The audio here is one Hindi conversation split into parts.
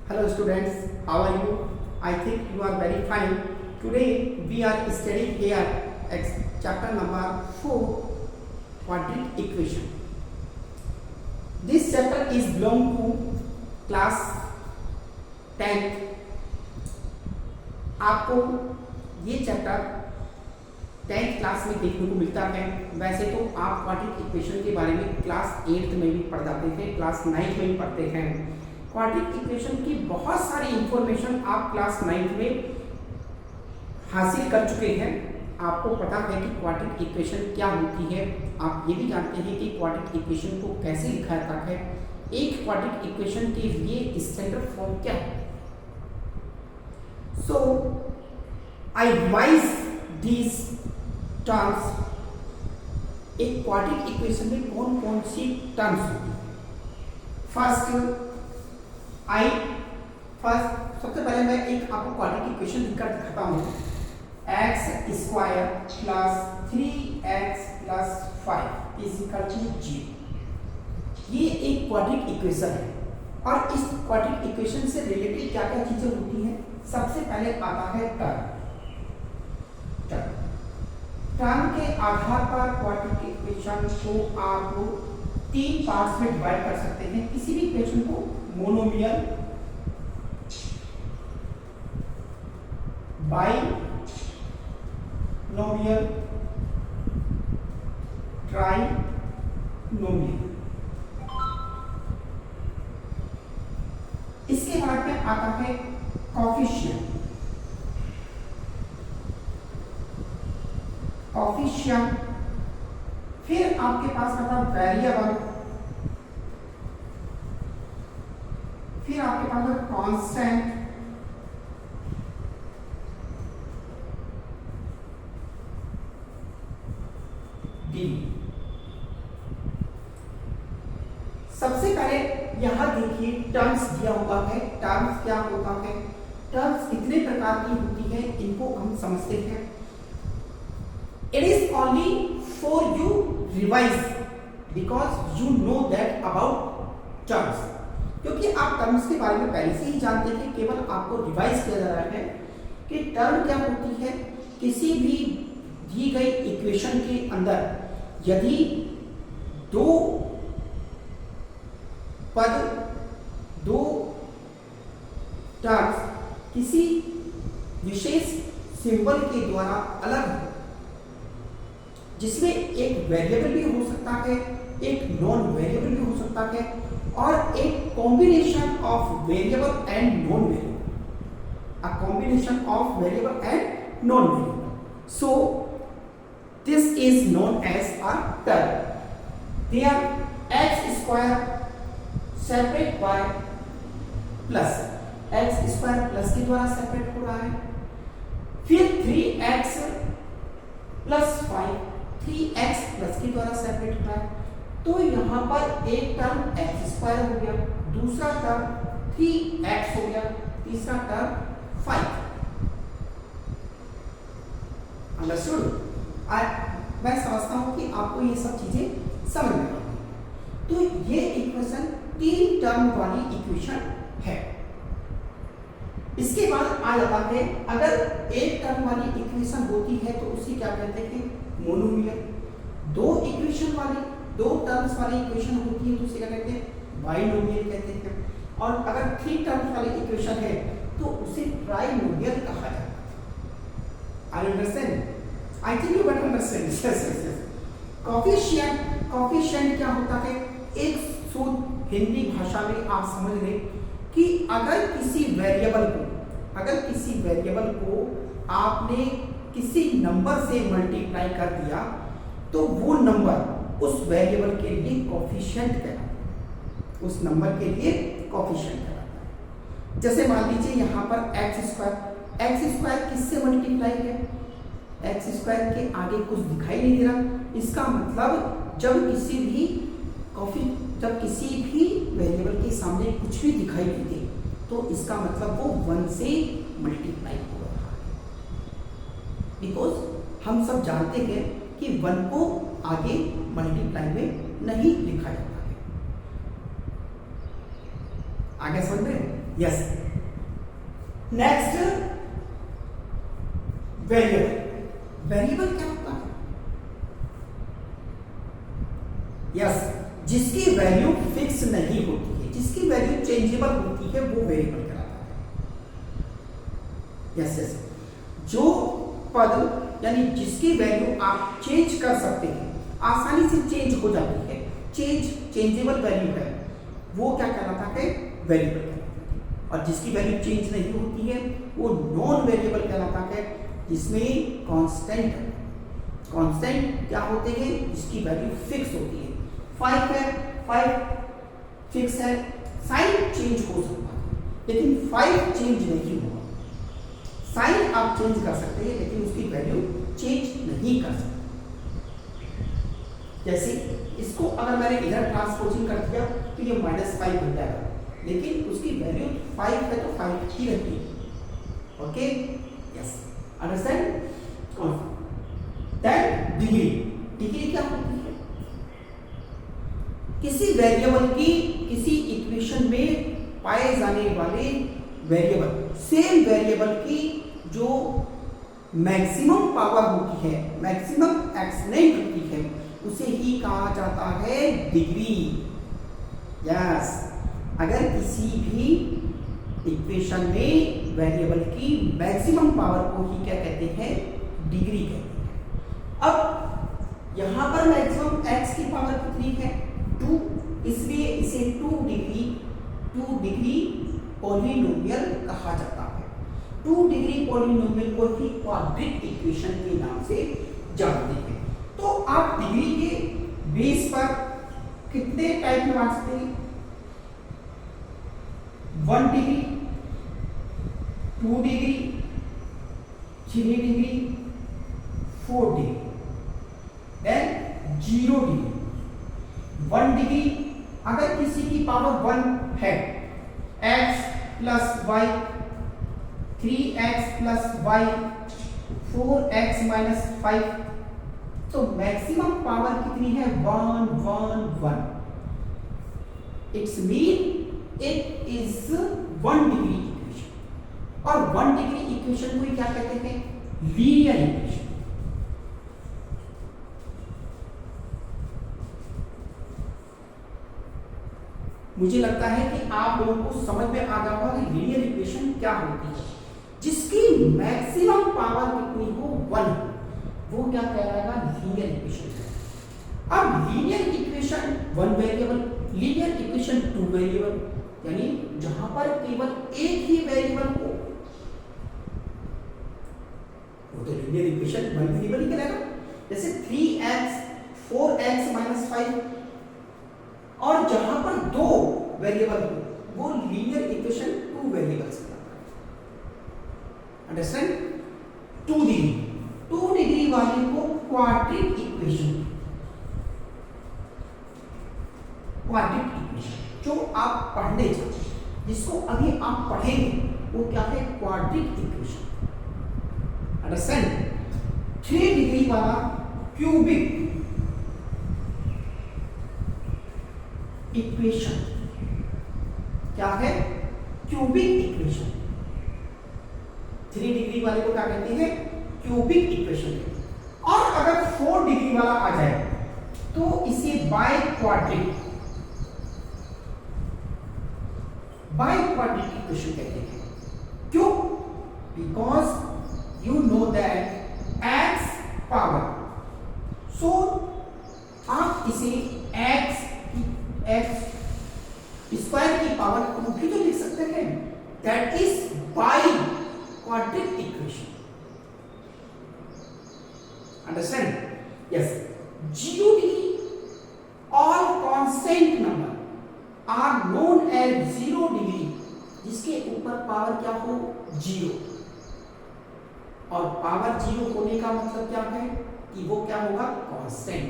Hello students, how are you? I think you are very fine. Today we are studying here chapter number 4, quadratic equation. This chapter is belong to class 10th. आपको ये चैप्टर 10th क्लास में देखने को मिलता है। वैसे तो आप क्वाड्रेटिक इक्वेशन के बारे में क्लास 8th में भी पढ़ जाते थे, क्लास 9th में भी पढ़ते हैं। क्वाड्रेटिक इक्वेशन की बहुत सारी इंफॉर्मेशन आप क्लास 9th में हासिल कर चुके हैं। आपको पता है कि क्वाड्रेटिक इक्वेशन क्या होती है। आप ये भी जानते हैं कि क्वाड्रेटिक इक्वेशन को कैसे लिखा जाता है। एक क्वाड्रेटिक इक्वेशन के लिए स्टैंडर्ड फॉर्म क्या है। So I revise these terms. एक क्वाड्रेटिक इक्वेशन में कौन कौन सी टर्म्स होती है। सबसे पहले मैं एक आपको क्वाड्रेटिक इक्वेशन लिखकर दिखाता हूँ। x square plus 3x plus 5 is equal to 0। ये एक क्वाड्रेटिक इक्वेशन है और इस क्वाड्रेटिक इक्वेशन से रिलेटेड क्या क्या चीजें होती हैं। सबसे पहले आता है टर्म के आधार पर क्वाड्रेटिक इक्वेशन को आप 3 पार्ट्स में डिवाइड कर सकते हैं। किसी भी इक्वेशन को मोनोमियल, बाइनोमियल, ट्राइनोमियल। इसके बाद में आता है कोफिशिएंट। फिर आपके पास आता है वेरिएबल, फिर आपके पास है कांस्टेंट, डी। सबसे पहले यहां देखिए टर्म्स दिया हुआ है। टर्म्स क्या होता है। टर्म्स कितने प्रकार की होती है इनको हम समझते हैं। It is only for you revise because you know that about terms. क्योंकि आप टर्म्स के बारे में पहले से ही जानते थे, केवल आपको रिवाइज किया जा रहा है कि टर्म क्या होती है। किसी भी दी गई इक्वेशन के अंदर यदि दो टर्म्स किसी विशेष सिंबल के द्वारा अलग हो, जिसमें एक वेरिएबल भी हो सकता है, एक नॉन वेरिएबल भी हो सकता है, और एक combination of variable and non variable, a combination of variable and non variable. So this is known as a term. There x square separate by plus, x square plus के द्वारा सेपरेट हो रहा है। फिर 3x प्लस 5 3x प्लस के द्वारा सेपरेट हो रहा है। तो यहां पर एक टर्म x स्क्वायर हो गया, दूसरा टर्म 3x हो गया, तीसरा टर्म 5। अंडरस्टूड। मैं समझता हूं कि आपको ये सब चीजें समझ में आ गई। तो ये इक्वेशन 3 टर्म वाली इक्वेशन है। इसके बाद आ जाता है, अगर एक टर्म वाली इक्वेशन होती है तो उसे क्या कहते हैं, मोनोमियल। दो टर्म्स वाली इक्वेशन होती है तो उसे क्या कहते हैं, बाइनोमियल कहते हैं। और अगर 3 टर्म्स वाली इक्वेशन है तो उसे ट्राइनोमियल कहा जाता है। I understand, I think you better understand. Yes. Coefficient क्या होता है। एक शुद्ध हिंदी भाषा में आप समझ लें कि अगर किसी वेरिएबल को आपने किसी नंबर से मल्टीप्लाई कर दिया तो वो नंबर उस वेरिएबल के लिए कोफिशिएंट कहलाता है, उस नंबर के लिए कोफिशिएंट कहलाता है। जैसे मान लीजिए यहाँ पर x स्क्वायर किससे मल्टीप्लाई है, x स्क्वायर के आगे कुछ दिखाई नहीं दे रहा। इसका मतलब जब किसी भी वेरिएबल के सामने कुछ भी दिखाई नहीं दे तो इसका मतलब वो 1 से मल्टीप्लाई हो रहा है। बिकॉज हम सब जानते हैं कि 1 को आगे मल्टीप्लाई में नहीं लिखा जाता है। आगे समझ में यस। Next variable. वेरिएबल क्या होता है? यस, जिसकी वैल्यू फिक्स नहीं होती है, जिसकी वैल्यू चेंजेबल होती है, वो वेरिएबल कहलाता है। यस यस, जो पद यानी जिसकी वैल्यू आप चेंज कर सकते हैं, आसानी से चेंज हो जाती है, चेंजेबल वैल्यू है, वो क्या कहलाता है? वेरिएबल कहलाता है। और जिसकी वैल्यू चेंज नहीं होती है, वो नॉन वेरिएबल कहलाता है, जिसमें कांस्टेंट क्या होते हैं? जिसकी वैल्यू फिक्स होती है। 5 है, 5 फिक्स है, साइन चेंज हो सकता है, लेकिन 5 चेंज नहीं होगा। साइन आप चेंज कर सकते हैं, लेकिन उसकी वैल्यू चेंज नहीं कर सकते। जैसे इसको अगर मैंने इधर ट्रांसपोजिंग कर दिया तो ये -5 बन जाएगा, लेकिन उसकी वैल्यू 5 है तो 5 ही रहती है। Okay, yes, understand? That degree क्या होती है? किसी वेरिएबल की किसी इक्वेशन में पाए जाने वाले वेरिएबल, सेम वेरिएबल की जो मैक्सिमम पावर होती है, मैक्सिमम एक्सपोनेंट होती है, उसे ही कहा जाता है डिग्री। यस, अगर किसी भी इक्वेशन में वेरिएबल की मैक्सिमम पावर को ही क्या कहते हैं? डिग्री कहते हैं। अब यहां पर मैक्सिमम x की पावर कितनी है? 2, इसलिए इसे 2 डिग्री पॉलिनोमियल कहा जाता है। 2 डिग्री पॉलिनोमियल को ही क्वाड्रिक इक्वेशन के नाम से जानते हैं। तो आप डिग्री के बेस पर कितने टाइप में बांट सकते हैं? 1 degree, 2 degree, 3 degree, 4 degree, then 0 degree. 1 degree अगर किसी की पावर 1 है, x plus y, 3x plus y, 4x minus 5, तो मैक्सिमम पावर कितनी है? 1 1 1। It's mean it is 1 degree equation. और 1 डिग्री इक्वेशन को क्या कहते हैं? Linear equation. मुझे लगता है कि आप लोगों को समझ में आ गया होगा कि लीनियर इक्वेशन क्या होती है। जिसकी मैक्सिमम पावर कितनी हो? 1, वो क्या कहलाएगा? Linear equation. अब linear equation 1 variable, linear equation 2 variable, यानी जहां पर केवल एक ही वेरिएबल हो, वो तो लीनियर इक्वेशन 1 वेरिएबल ही कहलाएगा। जैसे 3x 4x माइनस 5, और जहां पर 2 वेरिएबल हो, वो लीनियर इक्वेशन 2 वेरिएबल्स कहलाता है। अंडरस्टैंड? 2 डिग्री वाले को क्वाड्रिक इक्वेशन जो आप पढ़ने जाते हैं, जिसको अभी आप पढ़ेंगे, वो क्या है? Quadric equation. अंडरस्टैंड? 3 डिग्री वाला क्यूबिक इक्वेशन क्या है? Cubic equation. 3 डिग्री वाले को क्या कहते हैं? Cubic equation. और अगर 4 डिग्री वाला आ जाए तो इसे बाय क्वाड्रिक इक्वेशन कहते हैं। क्यों? Because you know that x power, so आप इसे x स्क्वायर की पावर 2 भी तो लिख सकते हैं। That is biquadratic equation. Understand? Yes. 0 degree, all constant number are known as 0 degree, जिसके ऊपर पावर क्या हो? 0। और पावर 0 होने का मतलब क्या है? कि वो क्या होगा? Constant.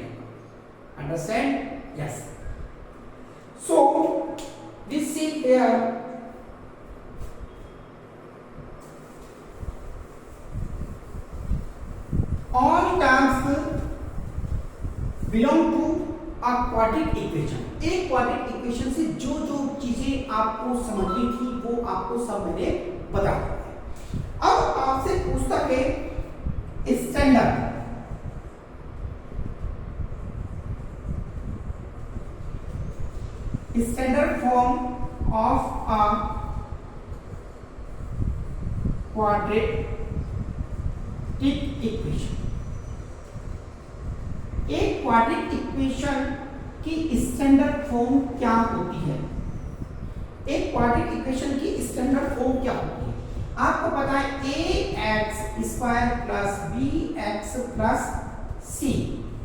Understand? Yes. So we see here all terms belong to a quadratic equation। एक quadratic equation से जो जो चीजें आपको समझनी थी वो आपको सब मैंने बता दिया। अब आपसे पूछता है standard form of a quadratic equation. एक क्वाड्रेटिक इक्वेशन की स्टैंडर्ड फॉर्म क्या होती है? एक क्वाड्रेटिक इक्वेशन की स्टैंडर्ड फॉर्म क्या होती है? आपको पता है ax square plus bx plus c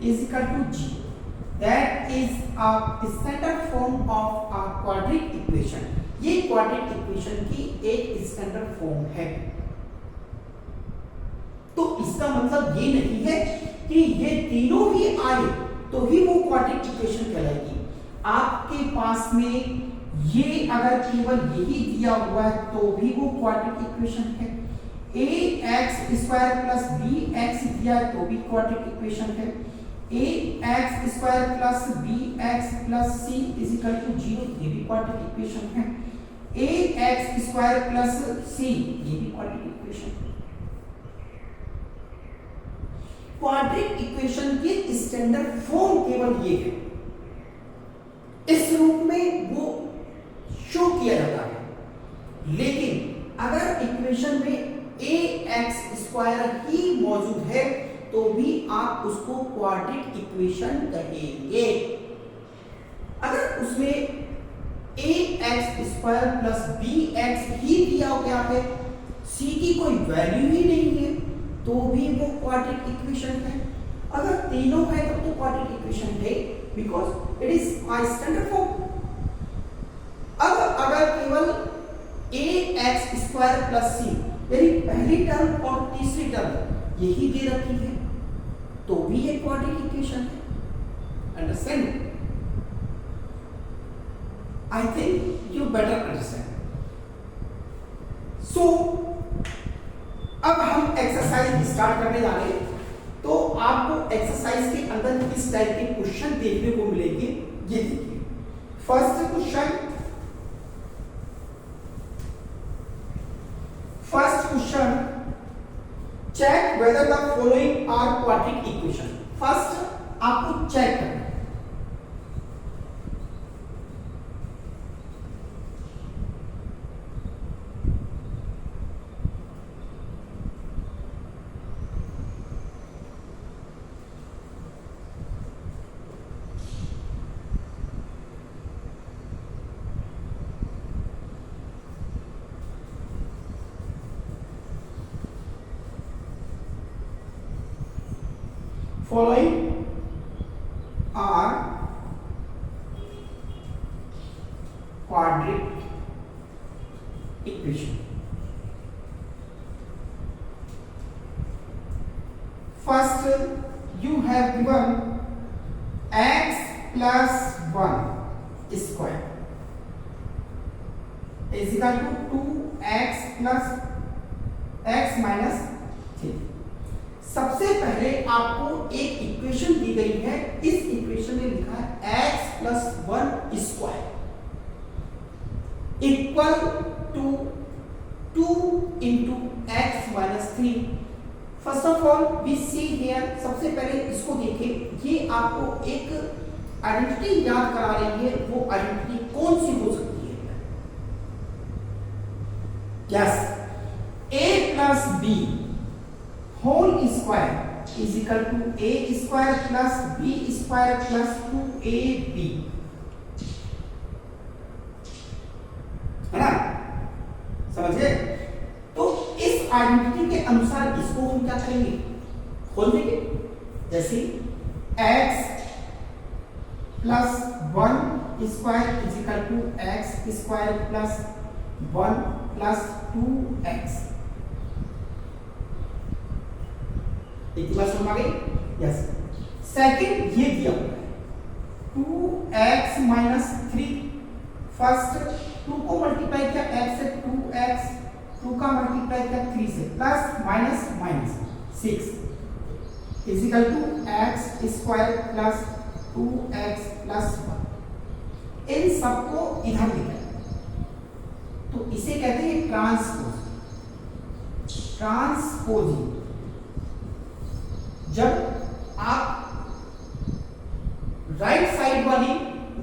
is equal to g। That is a standard form of a quadratic equation. ये क्वाड्रेटिक इक्वेशन की एक स्टैंडर्ड फॉर्म है। तो इसका मतलब ये नहीं है कि ये तीनों ही आए तो ही वो क्वाड्रेटिक इक्वेशन कहलाएगी। आपके पास में ये अगर केवल यही दिया हुआ है तो भी वो क्वाड्रेटिक इक्वेशन है। ax स्क्वायर प्लस bx दिया है तो भी क्वाड्रेटिक इक्वेशन है। ax square plus bx plus c is equal to 0 ये भी क्वाड्रेटिक इक्वेशन है। ax स्क्वायर प्लस c ये भी क्वाड्रेटिक इक्वेशन है। क्वाड्रेटिक इक्वेशन की स्टैंडर्ड फॉर्म केवल ये है, इस रूप में वो शो किया जाता है। लेकिन अगर इक्वेशन में ax स्क्वायर ही मौजूद है तो भी आप उसको क्वाड्रेटिक इक्वेशन कहेंगे। अगर उसमें ax स्क्वायर प्लस bx ही दिया गया है, c की कोई वैल्यू ही नहीं है तो भी वो क्वाड्रेटिक इक्वेशन है। अगर तीनों है तब तो क्वाड्रेटिक इक्वेशन है, because it is a standard form. अब अगर केवल ax स्क्वायर प्लस c यानी पहली टर्म और तीसरी टर्म यही दे रखी है तो भी ये क्वाड्रेटिक इक्वेशन है। Understand? I think you better understand. So अब हम एक्सरसाइज स्टार्ट करने जा रहे हैं। तो आपको एक्सरसाइज के अंदर किस टाइप के क्वेश्चन देखने को मिलेंगे ये देखिए। First question check whether the following are quadratic equation. First आपको चेक करना है following are quadratic equation. First, you have given x plus 1 square is equal to 2x plus x minus 3। सबसे पहले आपको एक इक्वेशन दी गई है। इस इक्वेशन में लिखा है x plus 1 square equal to 2 into x minus 3। First of all we see here, सबसे पहले इसको देखें। ये आपको एक आइडेंटिटी याद करा रही है। वो आइडेंटिटी कौन सी हो सकती है? Yes, a plus b whole square is equal to a square plus b square plus 2ab, है ना? समझे? तो इस आइडेंटिटी के अनुसार इसको हम क्या करेंगे? खोल देंगे। जैसे x plus 1 square is equal to x square plus 1 plus 2x। एक बात समझ आ गई? यस। सेकंड ये दिया हुआ है 2x माइनस 3। फर्स्ट 2 को मल्टीप्लाई किया x से, 2x 2 का मल्टीप्लाई किया 3 से, plus minus minus 6 is equal to x square plus 2x plus 1। इन सबको इधर लिखा है। इसे कहते हैं ट्रांसपोज। ट्रांसपोजिंग, जब आप राइट साइड वाली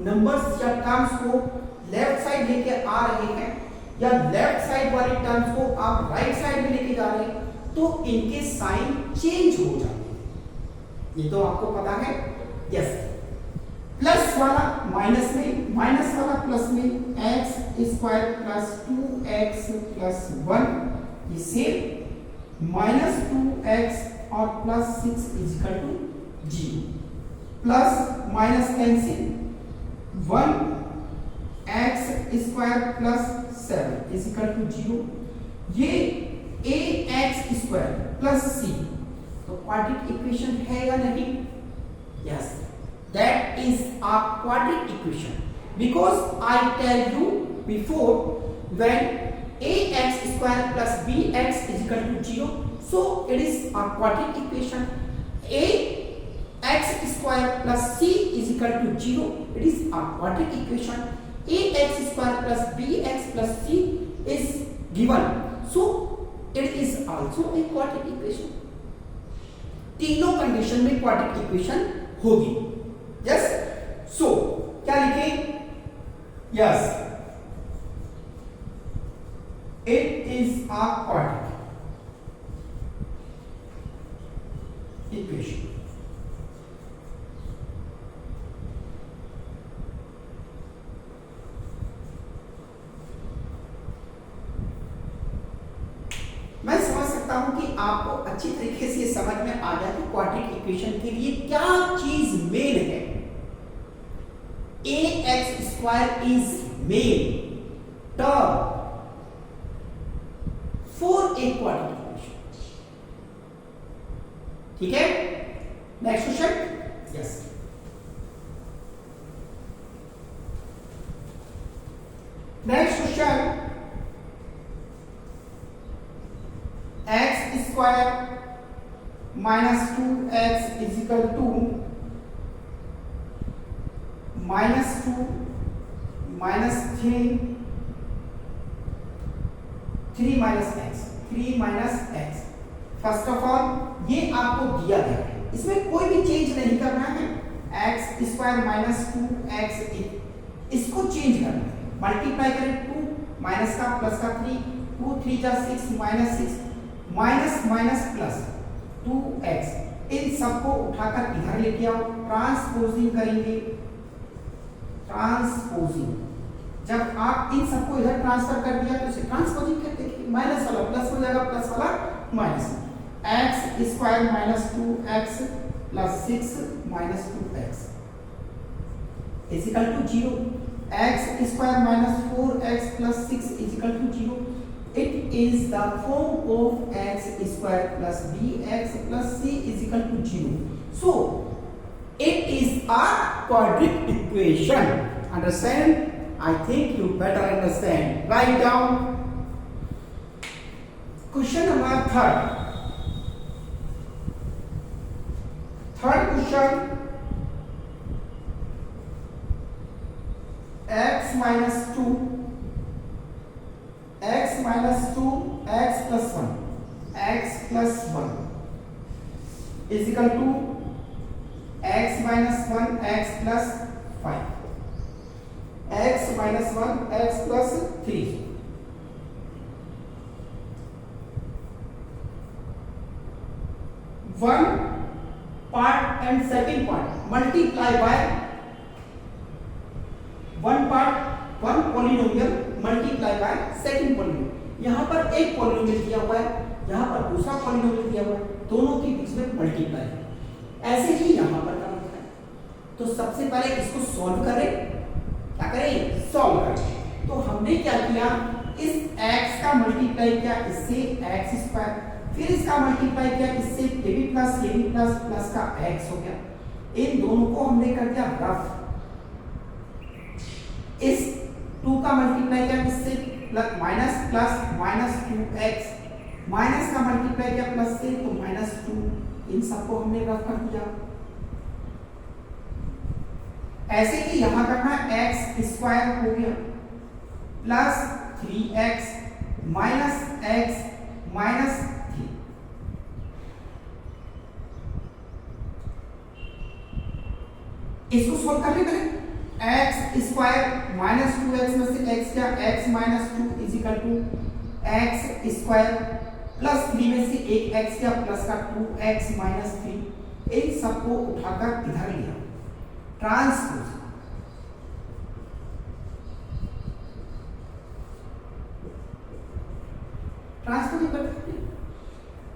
नंबर्स या टर्म्स को लेफ्ट साइड लेके आ रहे हैं या लेफ्ट साइड वाली टर्म्स को आप राइट साइड में लेके जा रहे हैं तो इनके साइन चेंज हो जाते हैं। ये तो आपको पता है। यस, प्लस वाला माइनस में, माइनस वाला प्लस में, x square plus 2x plus 1 इसे माइनस 2x और plus 6 is equal to 0, plus minus cancel 1x square plus 7 is equal to 0। ये ax स्क्वायर प्लस c तो क्वाड्रेटिक इक्वेशन है या नहीं? Yes, that is a quadratic equation because I tell you before when ax square plus bx is equal to 0, so it is a quadratic equation. Ax square plus c is equal to 0, it is a quadratic equation. Ax square plus bx plus c is given, so it is also a quadratic equation. तीनों कंडीशन में क्वाड्रेटिक इक्वेशन होगी। यस, सो क्या लिखें? Yes, it is a quadratic equation. मैं समझ सकता हूं कि आपको अच्छी तरीके से समझ में आ गया कि क्वाड्रेटिक इक्वेशन के लिए क्या चीज मेन है। ax square is main term for a quadratic equation. ठीक है, next question. Yes, next question, x square minus 2x is equal to minus 2 minus 3 minus x, 3 minus x. First of all ये आपको दिया गया है, इसमें कोई भी चेंज नहीं करना है। एक्स स्क्वायर माइनस 2x इसको चेंज करना है, मल्टीप्लाई करें 2 माइनस का प्लस का 3, 2 3 जा 6 minus 6 minus minus plus 2x, इन सबको उठाकर इधर लेके आओ, ट्रांसपोजिंग करेंगे। ट्रांसपोजिंग, जब आप इन सबको इधर ट्रांसफर कर दिया तो इसे ट्रांसपोजिंग कहते हैं। माइनस वाला प्लस हो जाएगा, प्लस वाला minus. X square minus 2x plus 6 minus 2x is equal to 0। X square minus 4x plus 6 is equal to 0। It is the form of x square plus bx plus c is equal to 0. So, it is a quadratic equation. Understand? I think you better understand. Write down. Question number 3rd. Third question. X minus 2. x minus 2 x plus 1 x plus 1 is equal to x minus 1 x plus 5 x minus 1 x plus 3। One part and second part multiply by one part one polynomial multiply by second polynomial. यहां पर एक पॉलिनोमियल दिया हुआ है, यहां पर दूसरा पॉलिनोमियल दिया हुआ है, दोनों के बीच में मल्टीप्लाई है। ऐसे ही यहां पर करना है। तो सबसे पहले इसको सॉल्व करें। क्या करें? सॉल्व करें। तो हमने क्या किया, इस x का मल्टीप्लाई किया इससे x स्क्वायर, फिर इसका मल्टीप्लाई किया इससे a b प्लस प्लस का x हो गया। इन दोनों को हमने कर दिया रफ। इस 2 का मल्टीप्लाई किया इससे प्लस माइनस 2x, माइनस का मल्टीप्लाई किया प्लस से तो -2, इन सबको हमने रफ कर दिया। ऐसे ही यहां करना x स्क्वायर हो गया plus 3x minus x minus 3। इसको सॉल्व करने के लिए एक्स स्क्वायर माइनस 2x में से x क्या, x minus 2 is equal to x square plus 3 में से एक x क्या प्लस का 2x माइनस 3। इन सबको उठाकर इधर लिया, transpose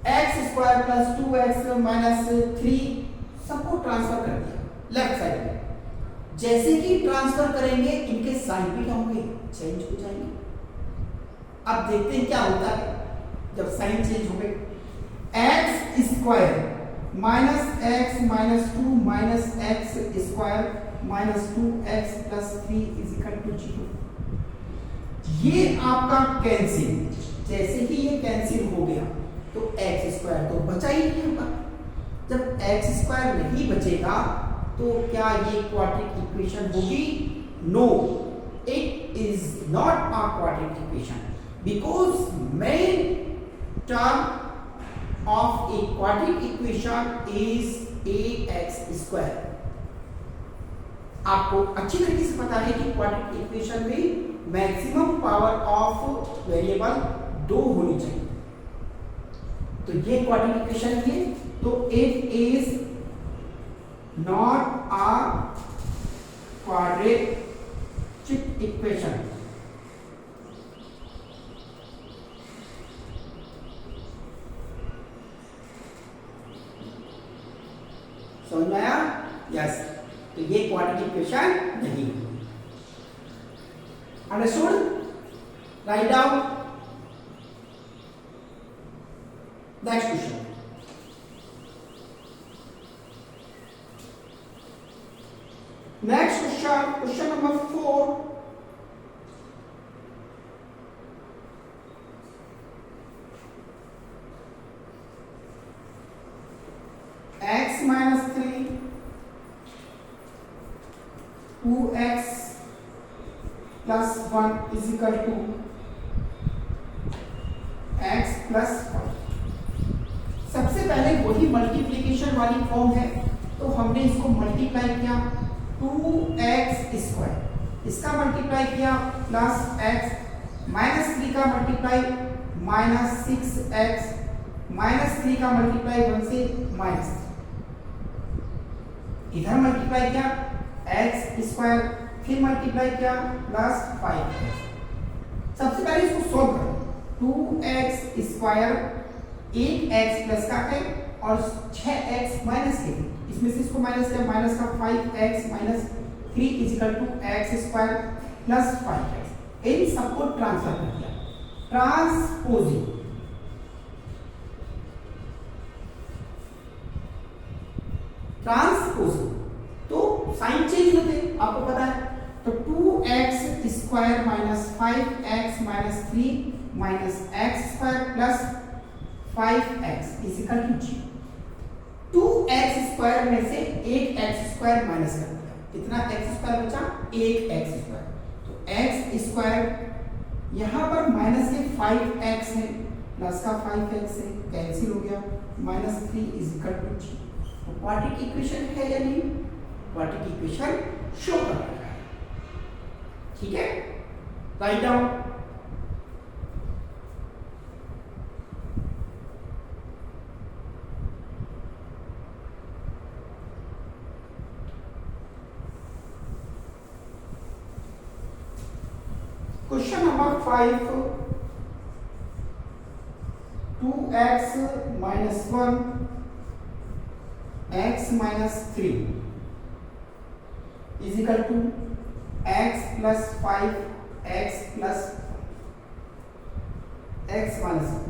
x square plus 2x minus 3 सबको ट्रांसफर कर दिया लेफ्ट साइड में। जैसे ही ट्रांसफर करेंगे इनके साइन भी क्या होंगे, चेंज हो जाएंगे। अब देखते हैं क्या होता है जब साइन चेंज हो गए। X square minus x minus 2 minus x square minus 2x plus 3 is equal to 0। ये आपका कैंसिल, जैसे ही ये कैंसिल हो गया तो एक्स स्क्वायर तो बचा ही नहीं होगा। जब एक्स स्क्वायर नहीं बचेगा तो क्या ये क्वाड्रेटिक इक्वेशन होगी? No, it is not a quadratic equation because main term of a quadratic equation is ax square. आपको अच्छी तरीके से पता है कि क्वाड्रेटिक इक्वेशन में मैक्सिमम पावर ऑफ वेरिएबल 2 होनी चाहिए। तो ये क्वाड्रेटिक इक्वेशन है, तो it is not a quadratic equation। समझ में आया? यस, तो ये क्वाड्रेटिक इक्वेशन नहीं। Understood? Right down next question. Next question, question number 4. X minus 3, 2x plus 1 is equal to x plus 1। सबसे पहले वही मल्टीप्लिकेशन वाली फॉर्म है, तो हमने इसको मल्टीप्लाई किया 2x स्क्वायर, इसका मल्टीप्लाई किया प्लस x माइनस 3 का मल्टीप्लाई माइनस 6x माइनस 3 का मल्टीप्लाई 1 से माइनस 3, इधर मल्टीप्लाई किया x स्क्वायर, फिर मल्टीप्लाई किया प्लस 5x। सबसे पहले इसको सॉल्व करो। 2x स्क्वायर 8x प्लस का है और 6x माइनस के, इसमें से इसको माइनस किया, माइनस का 5x minus 3 is equal to x square plus 5x। इन सबको ट्रांसफर कर दिया, ट्रांसपोजिंग। तो साइन चेंज होते आपको पता है, तो 2x square minus 5x minus 3 minus x square plus 5x is equal to 0। 2x square में से 8x स्क्वायर माइनस कर दिया, कितना x स्क्वायर बचा? 8x square. तो x स्क्वायर यहाँ पर माइनस के 5x है प्लस का 5x है, कैंसिल हो गया, माइनस 3 इज इक्वल टू 0। तो क्वाड्रेटिक इक्वेशन है या नहीं? क्वाड्रेटिक इक्वेशन शो कर रहा है। ठीक है, right down. Question number 5, 2x minus 1 x minus 3 is equal to x plus 5 x plus x minus 1।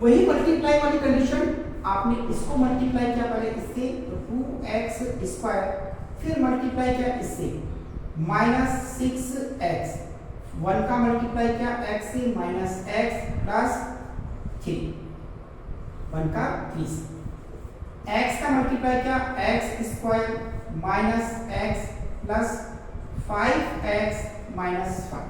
वही मल्टीप्लाई वाली कंडीशन, आपने इसको मल्टीप्लाई किया पहले इससे, तो 2x स्क्वायर, फिर मल्टीप्लाई किया इससे माइनस 6x, 1 का मल्टीप्लाई किया x से माइनस x प्लस 3, 1 का 3 से, x का मल्टीप्लाई किया x square minus x plus 5x minus 5।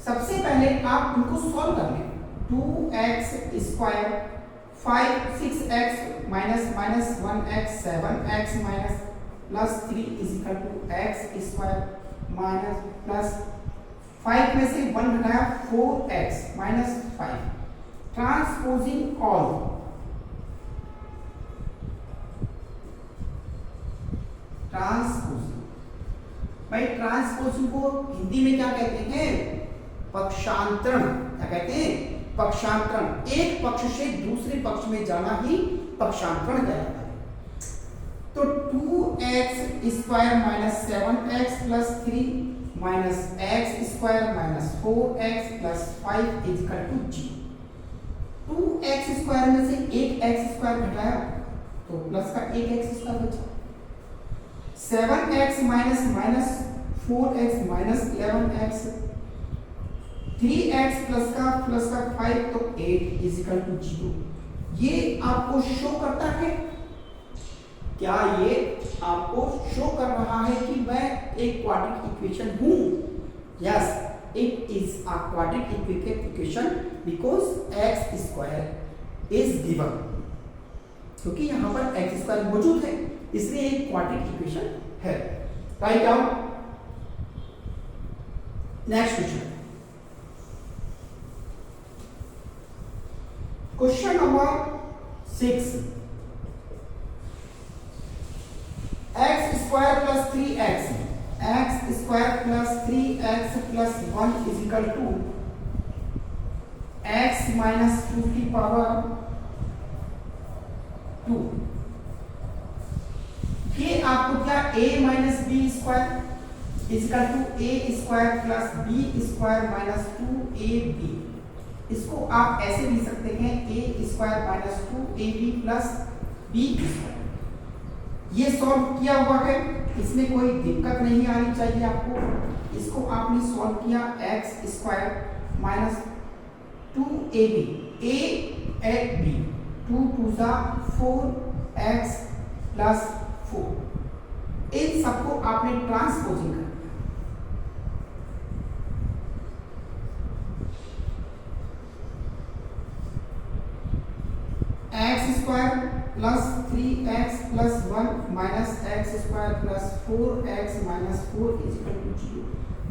सबसे पहले आप इनको सॉल्व कर लें। 2x square 6x minus 1x 7x minus plus 3 is equal to x square minus plus 5 में से 1 घटाया 4x minus 5। Transposing all, transposing भाई ट्रांसपोजिंग को हिंदी में क्या कहते हैं? पक्षांतरण। क्या कहते हैं? पक्षांतरण। एक पक्ष से दूसरे पक्ष में जाना ही पक्षांतरण कहलाता है। तो 2x square minus 7x plus 3 minus x square minus 4x plus 5 is equal to 0। 2x square में से एक x स्क्वायर घटाया तो प्लस का एक x स्क्वायर बचा। 7x minus 4x minus 11x, 3x plus का 5 तो 8 इज इक्वल टू 0। ये आपको शो करता है, क्या ये आपको शो कर रहा है कि मैं एक क्वाड्रेटिक इक्वेशन हूं? Yes, it is a quadratic equation because x square is given, क्योंकि यहां पर x स्क्वायर मौजूद है, इसलिए एक क्वाड्रेटिक इक्वेशन है। Right down. Next question, question number 6। x square plus 3x, x square plus 3x plus 1 is equal to x minus 2 की पावर 2। ये आपको क्या a minus B square is equal to A square plus B square minus 2ab। इसको आप ऐसे लिख सकते हैं a square minus 2ab plus B square. ये सॉल्व किया हुआ है, इसमें कोई दिक्कत नहीं आनी चाहिए आपको। इसको आपने सॉल्व किया x square minus 2ab, a at b, 2 2 जा 4x प्लस 4। इन सबको आपने ट्रांसपोजिंग कर x square plus 3x plus 1 minus x square plus 4x minus 4 is equal to 0।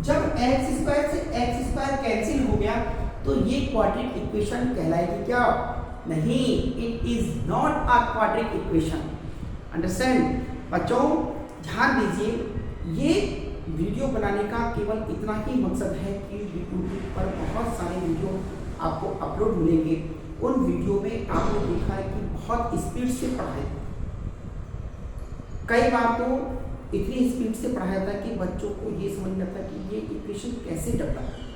जब x स्क्वायर से x स्क्वायर कैंसिल हो गया तो ये क्वाड्रेटिक इक्वेशन कहलाएगी क्या? नहीं, it is not a quadratic equation. Understand बच्चों, ध्यान दीजिए, ये वीडियो बनाने का केवल इतना ही मकसद है कि यूट्यूब पर बहुत सारे वीडियो आपको अपलोड मिलेंगे। उन वीडियो में आपने देखा है कि बहुत स्पीड से पढ़ाई, कई बार तो इतनी स्पीड से पढ़ाया जाता है कि बच्चों को ये समझ नहीं आता कि ये इक्वेशन कैसे डेवलप है।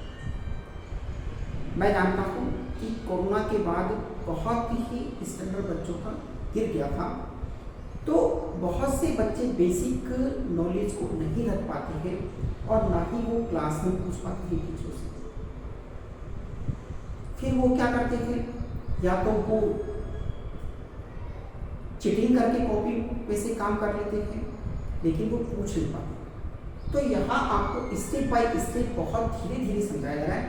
मैं जानता हूँ कि कोरोना के बाद बहुत ही स्टैंडर्ड बच्चों का गिर गया था, तो बहुत से बच्चे बेसिक नॉलेज को नहीं रख पाते हैं और ना ही वो क्लास में पूछ पाते हैं टीचर से। फिर वो क्या करते हैं, या तो वो चीटिंग करके कॉपी पे से काम कर लेते हैं, लेकिन वो पूछ नहीं पाते। तो यहाँ आपको स्टेप बाय स्टेप बहुत धीरे धीरे समझाया जा रहा है।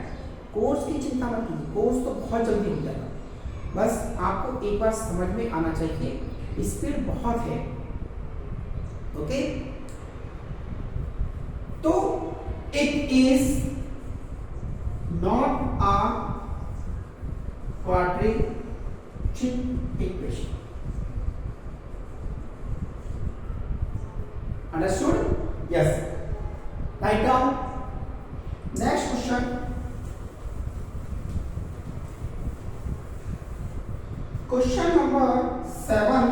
कोर्स की चिंता मत कीजिए, कोर्स तो बहुत जल्दी हो जाएगा, बस आपको एक बार समझ में आना चाहिए। स्पीड बहुत है, ओके। तो it is not a quadratic equation. Understood? Yes. Write down. Next question. Question number 7.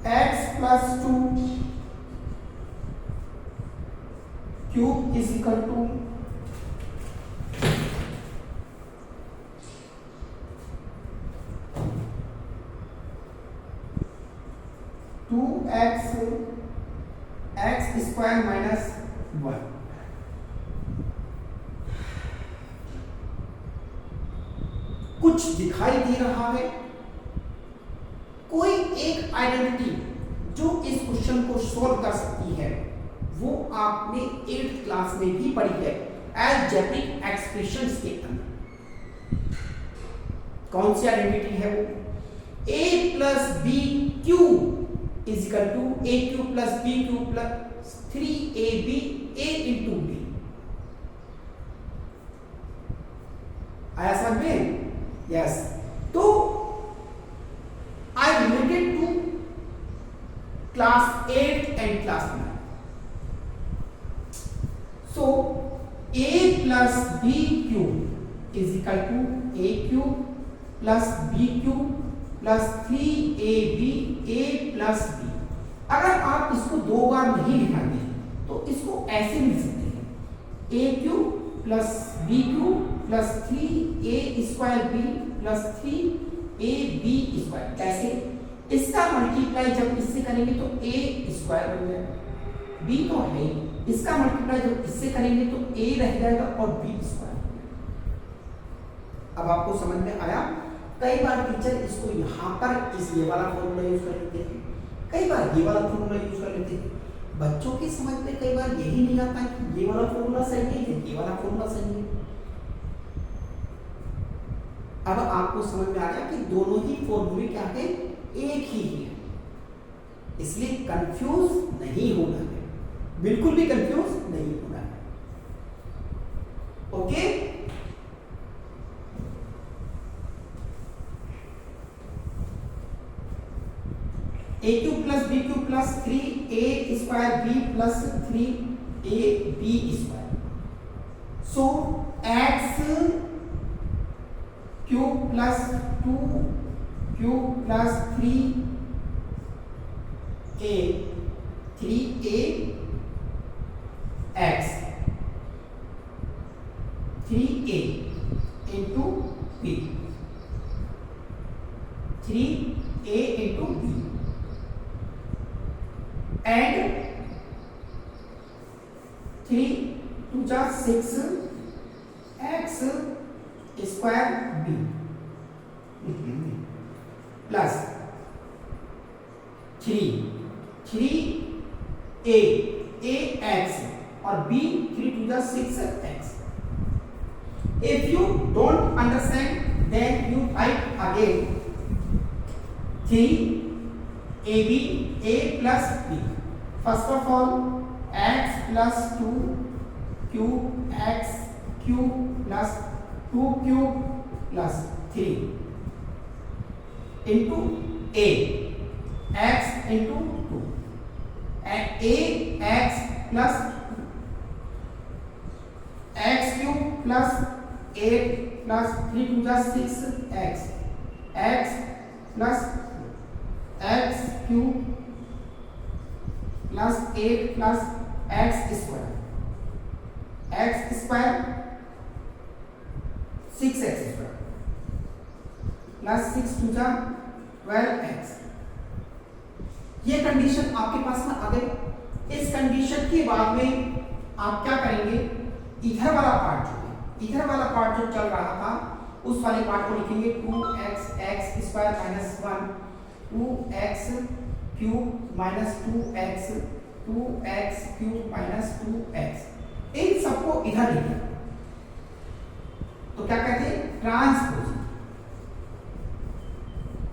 X plus 2 cube is equal to 2x x square minus 1। कुछ दिखाई दे रहा है, कोई एक आइडेंटिटी जो इस क्वेश्चन को सोल्व कर सकती है वो आपने 8th क्लास में भी पढ़ी है अलजेब्रिक एक्सप्रेशंस के अंदर। कौन सी आइडेंटिटी है वो? a plus b cube is equal to a cube plus b cube plus 3ab a into b. आया समझ में? यस। तो I related to class 8 and class 9। So a plus b cube is equal to a cube plus b cube plus 3ab a plus b। अगर आप इसको दो बार नहीं लिखेंगे तो इसको ऐसे लिख सकते हैं a cube plus b cube plus 3a square b plus 3ab square. कैसे? इसका मल्टीप्लाई जब इससे करेंगे तो a स्क्वायर बन जाएगा, b तो है ही, इसका मल्टीप्लाई जब इससे करेंगे तो a रह जाएगा और b स्क्वायर। अब आपको समझ में आया? कई बार टीचर इसको यहाँ पर इस ये वाला फॉर्मूला यूज कर लेते हैं, कई बार ये वाला फॉर्मूला यूज कर लेते हैं। बच्चों की समझ में कई बार यही नहीं आता कि ये वाला फॉर्मूला सही है या ये वाला फॉर्मूला सही है। अब आपको समझ में आ गया कि दोनों ही फॉर्मूले क्या है? एक ही है, इसलिए कंफ्यूज नहीं होना है, बिल्कुल भी कंफ्यूज नहीं होना है। Okay? a cube plus b cube plus 3a square b plus 3ab square. So x cube plus 2 cube plus 3a 3a into b 3a into b and 3 2 जा 6 x square b plus 3a x और b 3 2 जा 6x। If you don't understand, then you write again 3ab a plus b. First of all, x plus 2 cube x cube plus 2 cube plus 3 into a x into 2 and a x plus x cube plus 8 plus 3 to the 6 x x plus x cube plus 8 plus x square 6x square plus 6 to the 12x। ये कंडीशन आपके पास में आ गई। इस कंडीशन के बाद में आप क्या करेंगे? इधर वाला पार्ट जो चल रहा था उस वाले पार्ट को लिखेंगे 2x square minus 1 2x cube minus 2x cube minus 2x। इन सबको इधर लिखें तो क्या कहते हैं?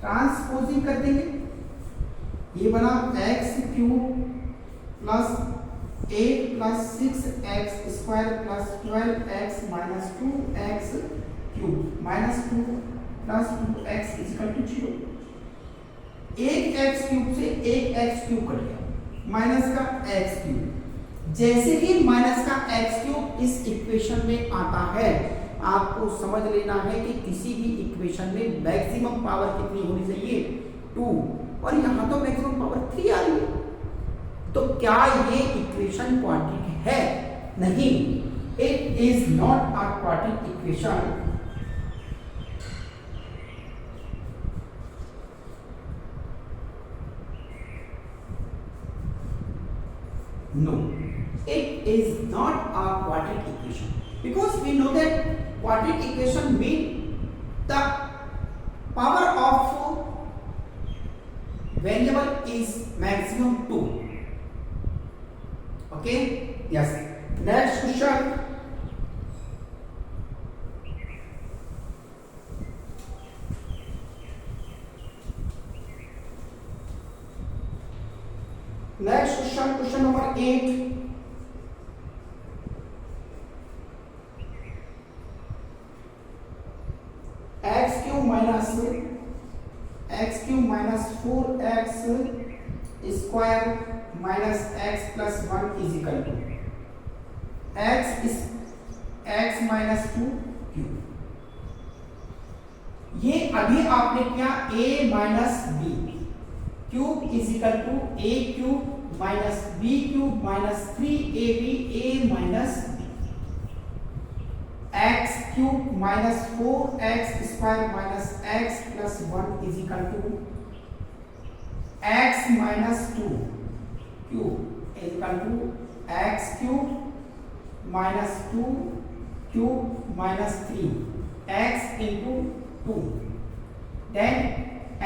ट्रांसपोजिंग कर देंगे। ये बना x cube plus 8 plus 6x square plus 12x minus 2x cube minus 2 plus 2x equal to 0। एक x क्यूब से एक x क्यूब कट गया, माइनस का x क्यूब। जैसे ही माइनस का x क्यूब इस इक्वेशन में आता है आपको समझ लेना है कि किसी भी इक्वेशन में मैक्सिमम पावर कितनी होनी चाहिए? 2, और यहाँ तो मैक्सिमम पावर 3 आ रही है। तो क्या ये इक्वेशन क्वाड्रेटिक है? नहीं, it is not a quadratic equation. No, it is not a quadratic equation because we know that quadratic equation mean the power of variable is maximum okay yes next question question number 8 x cube minus 4x square minus x plus 1 is equal to x minus 2 cube. ये अभी आपने किया a minus B cube is equal to a cube minus b cube minus 3ab a minus x cube minus 4x square minus x plus 1 is equal to x minus 2 cube is equal to x cube minus 2 cube minus 3 x into 2 then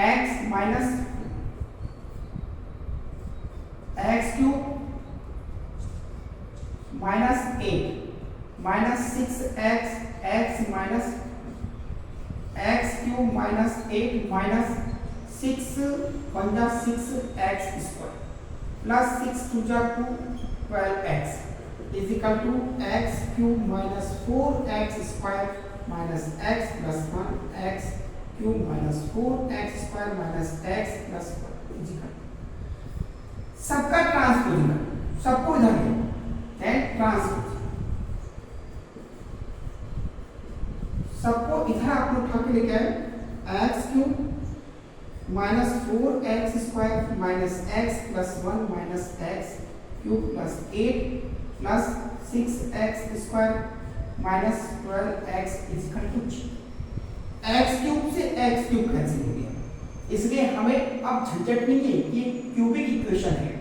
x minus x cube minus 8 minus 6x x minus x cube minus 8 minus 6 पंजा 6x स्क्वायर प्लस 6 टू जा 2 12x is equal to x cube minus 4x square minus x plus 1 x cube minus 4x square minus x plus 1 is equal सबका ट्रांसपोजिशन सबको इधर है ट्रांसपोज सबको इधर आप लोग उठा के लेके आए x cube minus 4x square minus x plus 1 minus x cube plus 8 plus 6x square minus 12x is equal to x cube से एक्स क्यूब कैंसिल हो गया, इसलिए हमें अब झंझट नहीं है, ये क्यूबिक इक्वेशन है।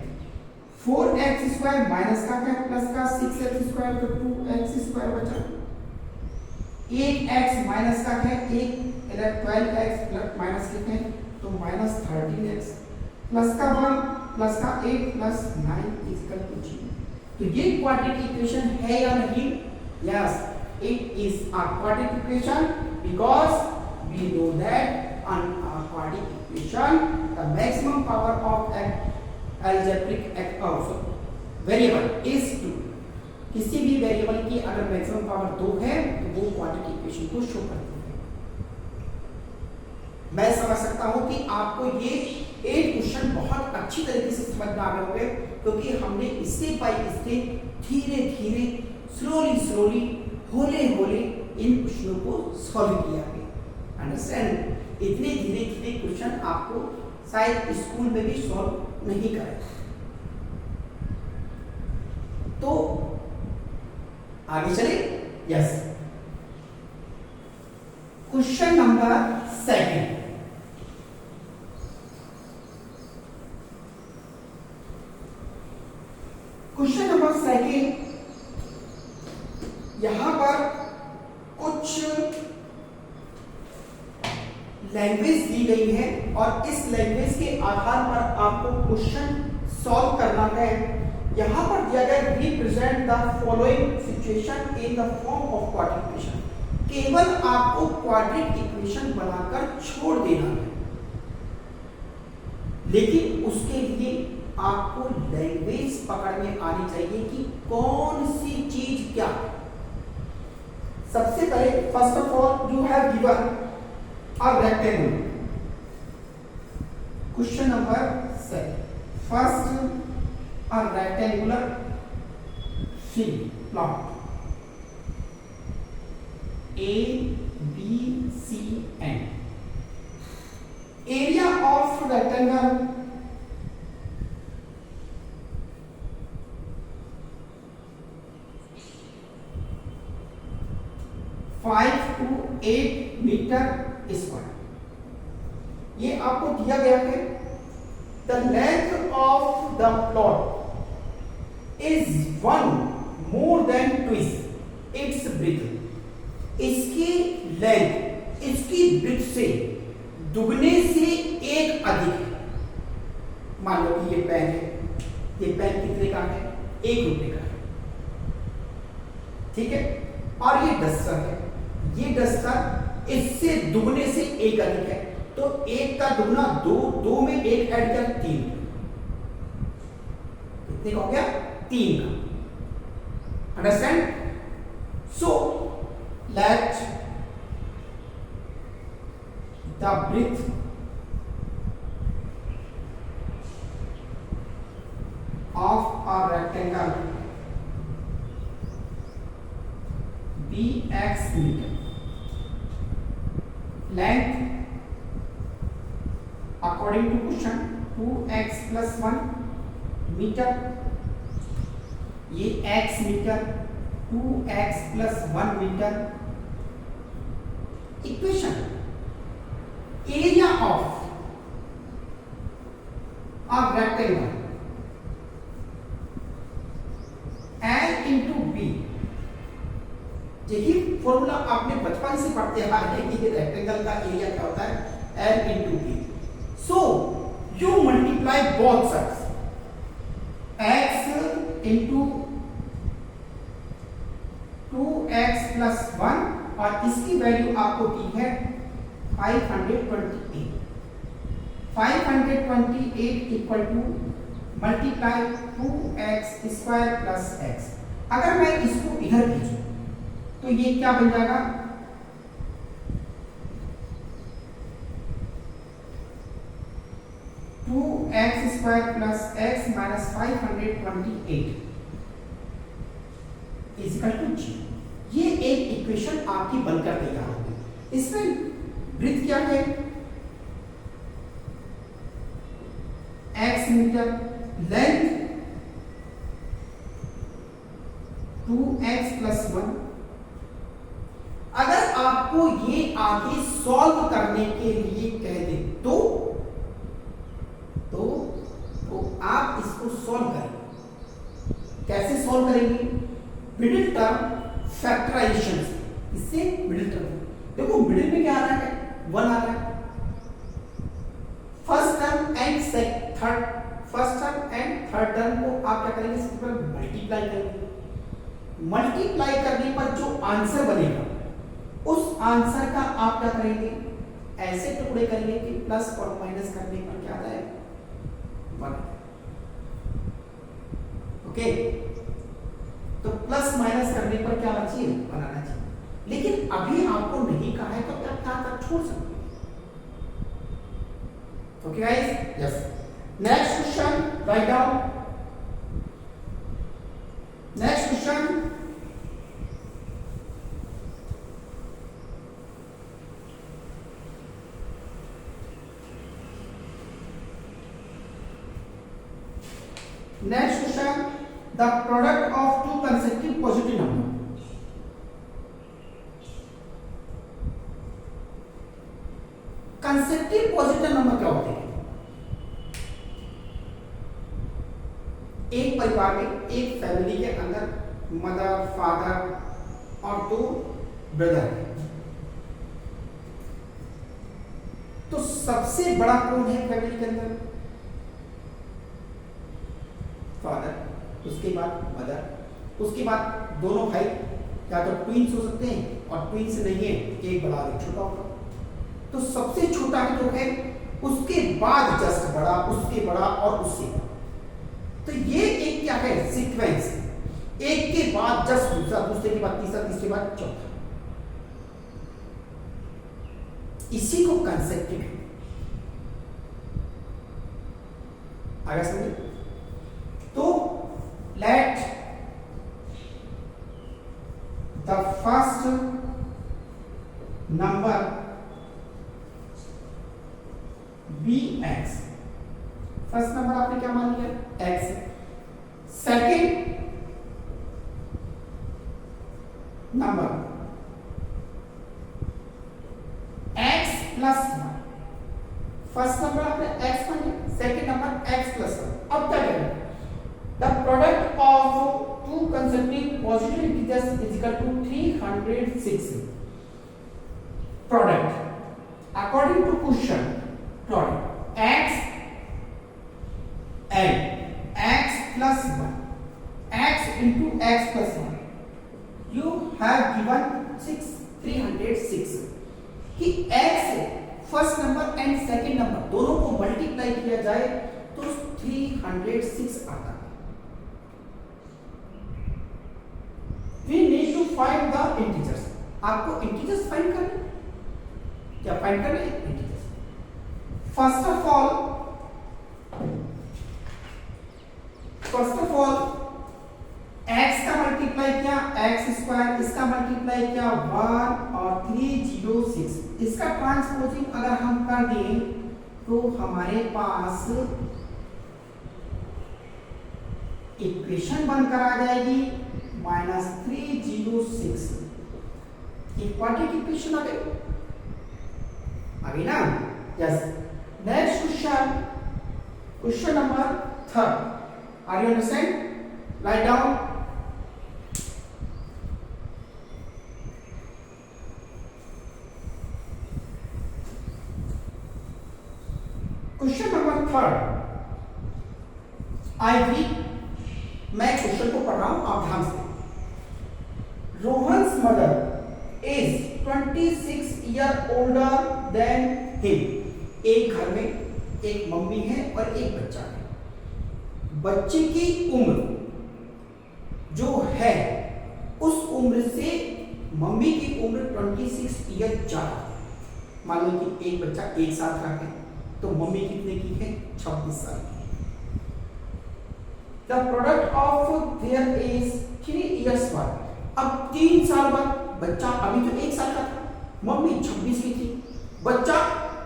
4x स्क्वायर माइनस का क्या प्लस का 6x स्क्वायर तो 2x स्क्वायर बचा, 8x माइनस का है 12x प्लस माइनस लिखते हैं तो माइनस 13x प्लस का 1 प्लस का 8 प्लस 9 इज इक्वल टू 0। तो ये क्वाड्रेटिक इक्वेशन है या नहीं? Yes, it is a quadratic equation because we know that on a quadratic equation the maximum power of an algebraic variable is 2। किसी भी वेरिएबल की अगर मैक्सिमम पावर 2 है तो वो क्वाड्रेटिक इक्वेशन को शो करती है। मैं समझ सकता हूं कि आपको ये 8 क्वेश्चन बहुत अच्छी तरीके से समझ में आ गए होंगे, क्योंकि हमने स्टेप बाय स्टेप धीरे धीरे स्लोली होले इन क्वेश्चनों को सॉल्व किया है। अंडरस्टैंड? इतने धीरे धीरे क्वेश्चन आपको शायद स्कूल में भी सॉल्व नहीं करे। तो आगे चले। Yes, question number 2। Question number 2, यहां पर कुछ लैंग्वेज दी गई है और इस लैंग्वेज के आधार पर आपको क्वेश्चन सॉल्व करना है। यहां पर दिया गया represent the following situation in the form of quadratic equation. केवल आपको क्वाड्रेटिक इक्वेशन बनाकर छोड़ देना है, लेकिन उसके लिए आपको लैंग्वेज पकड़ में आनी चाहिए कि कौन सी चीज क्या। सबसे पहले first of all you have given a rectangle. Question number 7, first a rectangular field plot A, B, C, and area of rectangle 5 to 8 metre square. ये आपको दिया गया है। The length of the plot is 1 more than twice its width। इसकी लेंथ इसकी ब्रिथ से दुगने से एक अधिक है। मान लो कि ये पेन है, ये पेन कितने का है ₹1 का है, ठीक है। और ये डस्टर है, ये डस्टर इससे दुगने से 1 अधिक है, तो 1 का दुगना 2, 2 में 1 ऐड किया 3, कितने का हो गया 3 का। Understand? So let the breadth of a rectangle bx meter, length according to question 2x plus 1 metre, ये x metre, 2x plus 1 metre. Equation area of a rectangle L into b, यही फॉर्मूला आपने बचपन से पढ़ते आ रहे हैं कि ये रेक्टेंगल का एरिया क्या होता है L into b. So you multiply both sides, x into 2x plus 1 और इसकी वैल्यू आपको दी है 528। 528 equal to multiply 2x square plus x। अगर मैं इसको इधर भेजूं तो ये क्या बन जाएगा, two x square plus x minus 528 equal to जी। ये एक इक्वेशन आपकी बनकर तैयार होगी। इसमें वृत्त क्या है, x metre, length 2x plus 1। अगर आपको ये आगे सॉल्व करने के लिए कह दे तो आप इसको सॉल्व करेंगे। कैसे सॉल्व करेंगे, मिडिल टर्म फैक्टराइजेशन से। इससे मिडिल टर्म देखो, मिडिल में क्या आ रहा है 1 आ रहा है, first term and third term को आप क्या करेंगे, सबसे पहले मल्टीप्लाई करेंगे। मल्टीप्लाई करने पर जो आंसर बनेगा उस आंसर का आप क्या करेंगे, ऐसे टुकड़े करेंगे कि प्लस और माइनस करने पर क्या आता है 1। ओके, तो प्लस माइनस करने पर क्या आना चाहिए, 1 आना चाहिए। लेकिन अभी आपको नहीं कहा है तो आप क्या तक छोड़ सकते हैं। Okay guys, yes. Next question right down. Next question, next question, the product of two consecutive positive number। Consecutive positive number क्या होते हैं, एक परिवार में, एक फैमिली के अंदर मदर, फादर और 2 ब्रदर, तो सबसे बड़ा कौन है फैमिली के अंदर, फादर, उसके बाद मदर, उसके बाद दोनों भाई या तो ट्विंस हो सकते हैं और ट्विंस नहीं है, एक बड़ा और एक छोटा होगा। तो सबसे छोटा जो है उसके बाद जस्ट बड़ा, उसके बड़ा और उससे बड़ा। तो ये एक क्या है सीक्वेंस, एक के बाद जस्ट दूसरा, दूसरे के बाद तीसरा, तीसरे के बाद चौथा। इसी को कंसेक्टिव है। आगे समझे, तो let the first number be x. First number आपने क्या मान लिया x. Second number x plus 1। First number आपने एक्स मान लिया, सेकेंड नंबर एक्स प्लस 1। अब क्या करेंगे, the product of two consecutive positive integers is equal to 306। Product according to question, product x and x plus 1 x into x plus 1, you have given 6 306 कि x first number and second number दोनों को मल्टीप्लाई किया जाए तो 306 आता है। We need to find the integers। आपको इंटीजर्स फाइंड करने, क्या फाइंड करने integers. First of all x का मल्टीप्लाई किया x स्क्वायर, इसका मल्टीप्लाई किया 1 और 306, इसका ट्रांसपोजिंग अगर हम कर दें तो हमारे पास इक्वेशन बनकर आ जाएगी -306। इक्वालिटी इक्वेशन आ गई ना। Yes, next question number 3। Are you understand? Write down. Question number 3। I read, मैं क्वेश्चन को पढ़ रहा हूं, आप ध्यान से। Rohan's mother is 26 year older than him। एक घर में एक मम्मी है और एक बच्चा है। बच्चे की उम्र जो है उस उम्र से मम्मी की उम्र 26 ईयर ज्यादा है। मान लो कि एक बच्चा एक साथ रहा है तो मम्मी कितने की है? 26 साल की। The product of their is 3 years बाद। अब 3 साल बाद बच्चा अभी तो 1 साल का था, मम्मी 26 की थी, बच्चा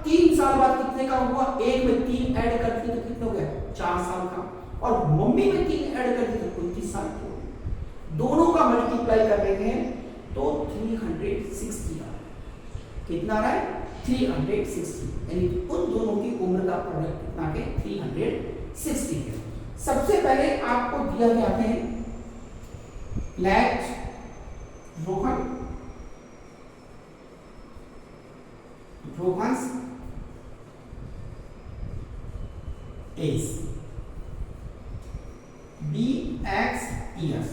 3 साल बाद कितने का हुआ? एक में 3 ऐड कर दिए तो कितना हो गया? 4 साल का, और मम्मी में 3 ऐड कर दिए तो 29 साल की हो गई। दोनों का मल्टीप्लाई कर रहे हैं तो 360 आ रहा है। कितना आ रहा है? 360, यानी उन दोनों की उम्र का प्रोडक्ट कितना है? 360 है। सबसे पहले आपको दिया गया है late Rohan's is BX years,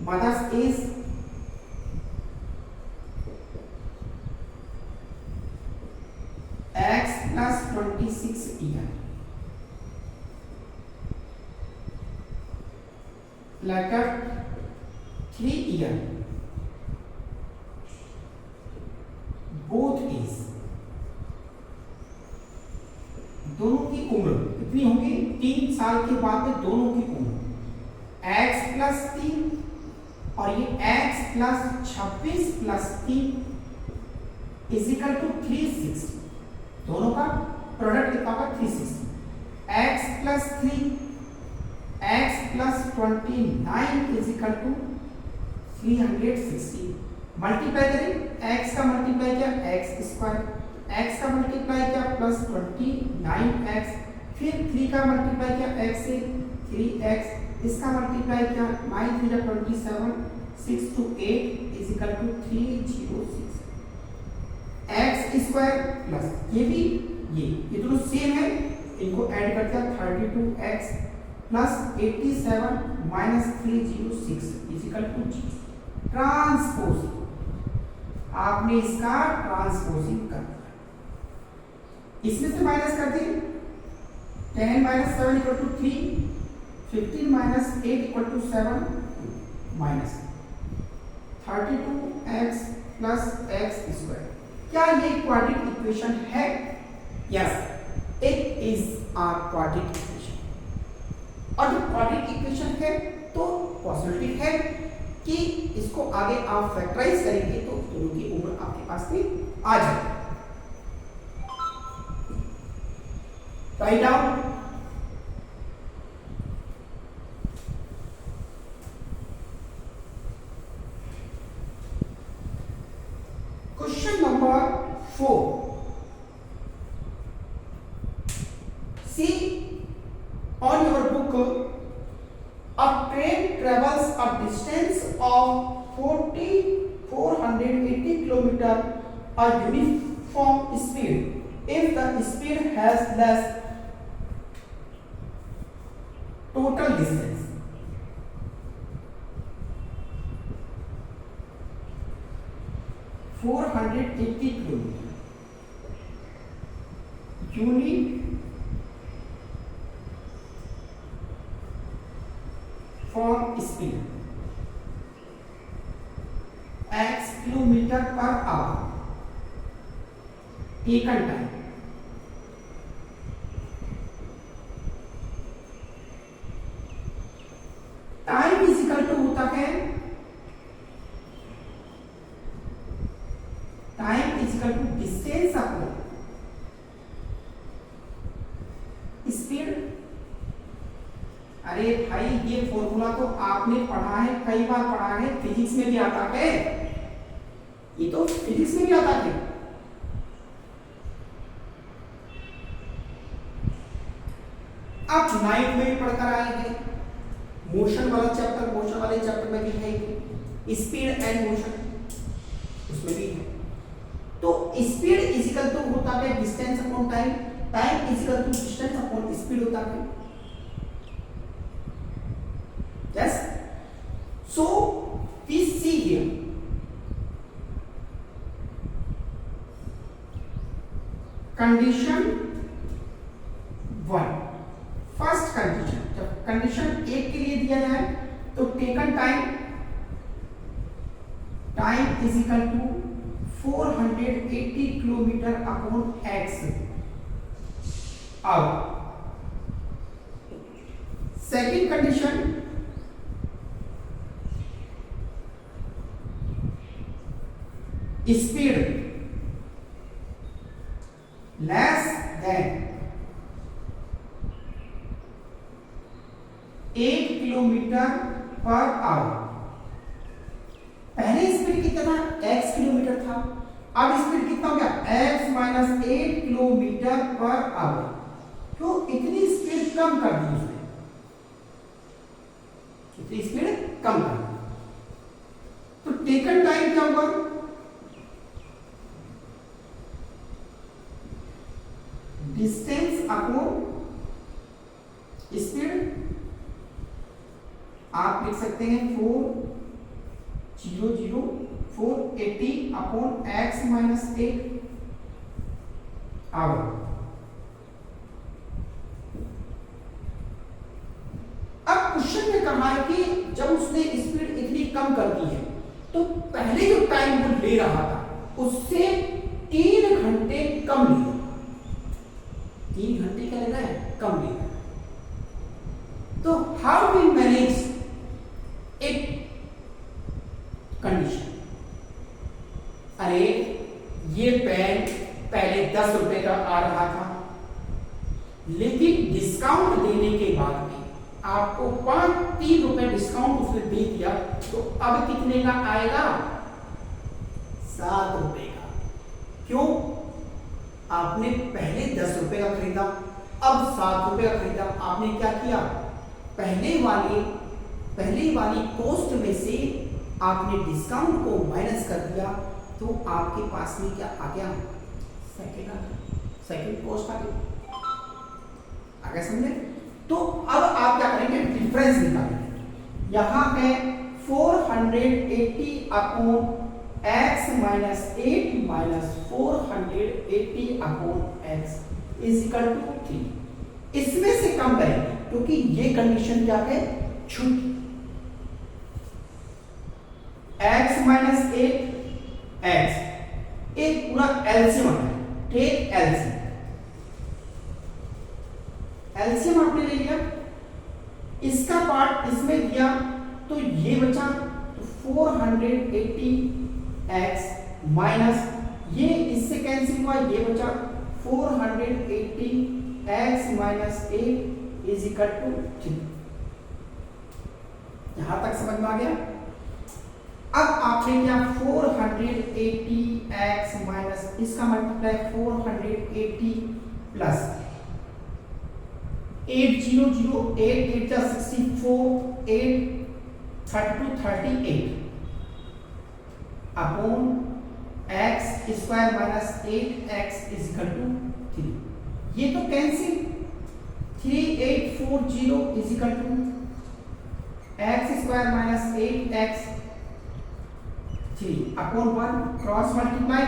mother's is X plus 26 year, later 3 year, both is, दोनों की उम्र कितनी होगी? 3 साल के बाद में दोनों की उम्र x प्लस 3 और ये x plus 26 plus 3 is equal to 360। दोनों का प्रोडक्ट कितना होगा? 360। x plus 3 x plus 29 is equal to 360। Multiply करें, x का मल्टीप्लाई किया x स्क्वायर, x का मल्टीप्लाई किया प्लस 29x, फिर 3 का मल्टीप्लाई किया x से 3x, इसका मल्टीप्लाई किया 9 3 जा 27, 6 to 8 is equal to 306 x square plus ये दोनों सेम है, इनको ऐड कर दिया 32x plus 87 minus 306 is equal to 0। Transpose, आपने इसका ट्रांसपोजिंग कर दिया, इसमें से माइनस कर दिए 10 minus 7 equal to 3, 15 minus 8 equal to 7 minus 32x plus x square. क्या ये क्वाड्रेटिक इक्वेशन है? Yes, it is a quadratic equation. और जब क्वाड्रेटिक इक्वेशन है तो पॉसिबिलिटी है कि इसको आगे आप फैक्टराइज करेंगे तो दोनों की उम्र आपके पास में आ जाएगी। Write down. Question number 4। See on your book, a train travels a distance of 480 km a uniform speed if the speed has less total distance। 480 kilometre uniform speed x kilometre per hour taken time. Time is equal to होता है, time is equal to distance upon speed. अरे भाई ये फॉर्मूला तो आपने पढ़ा है, कई बार पढ़ा है, फिजिक्स में भी आता है, ये तो फिजिक्स में भी आता है। आप 9th में भी पढ़कर आए हैं, मोशन वाला चैप्टर, मोशन वाले चैप्टर में भी है, स्पीड एंड मोशन उसमें भी है। तो स्पीड इजिकल टू होता है distance upon time, time is equal to distance upon speed होता है। Yes. So we see here condition 1, first condition. जब कंडीशन 1 के लिए दिया जाए तो taken time, time is equal to 480 kilometre upon x hour. Second condition, speed less than 8 kilometre per hour. पहले स्पीड कितना, x किलोमीटर था, अब स्पीड कितना हो गया, x minus 8 kilometre per hour. तो इतनी स्पीड कम कर दी उसने, इतनी स्पीड कम कर दी। तो टेकन टाइम क्या होगा, डिस्टेंस अपॉन स्पीड। आप लिख सकते हैं 480 अपॉन x माइनस 8 आवर। अब क्वेश्चन में कहा है कि जब उसने स्पीड इतनी कम कर दी है तो पहले जो टाइम वो ले रहा था उससे 3 घंटे कम लिया, 3 घंटे क्या ले रहा है, कम ले रहा है। तो हाउ वी मैनेज एक कंडीशन। अरे ये पेन पहले 10 रुपए का आ रहा था, लेकिन डिस्काउंट देने के बाद में आपको 3 रुपए डिस्काउंट उसने दे दिया, तो अब कितने का आएगा, 7 रुपए का। क्यों, आपने पहले 10 रुपए का खरीदा, अब 7 रुपए का खरीदा। आपने क्या किया, पहले वाली कॉस्ट में से आपने डिस्काउंट को माइनस कर दिया, तो आपके पास में क्या आ गया, सेकंड कॉस्ट आ गई। आगे समझे। तो अब आप क्या करेंगे, डिफरेंस निकालेंगे। यहां पे 480 upon x minus 8 minus 480 upon x is equal to 3। इसमें से कम करेंगे क्योंकि ये कंडीशन क्या है, छूट। x माइनस 8 x एक पूरा एलसीएम है, टेक एलसीएम आपने ले लिया, इसका पार्ट इसमें दिया तो ये बचा 480x माइनस ये इससे कैंसिल हुआ, ये बचा 480x minus 8 is equal to 3। यहां तक समझ में आ गया। अब आपने क्या 480x माइनस इसका multiply 480 plus 800 8 8 64 8 32 38 upon x square minus 8x is equal to 3। ये तो cancel, 3840 is equal to x square minus 8x 3/1 cross multiply.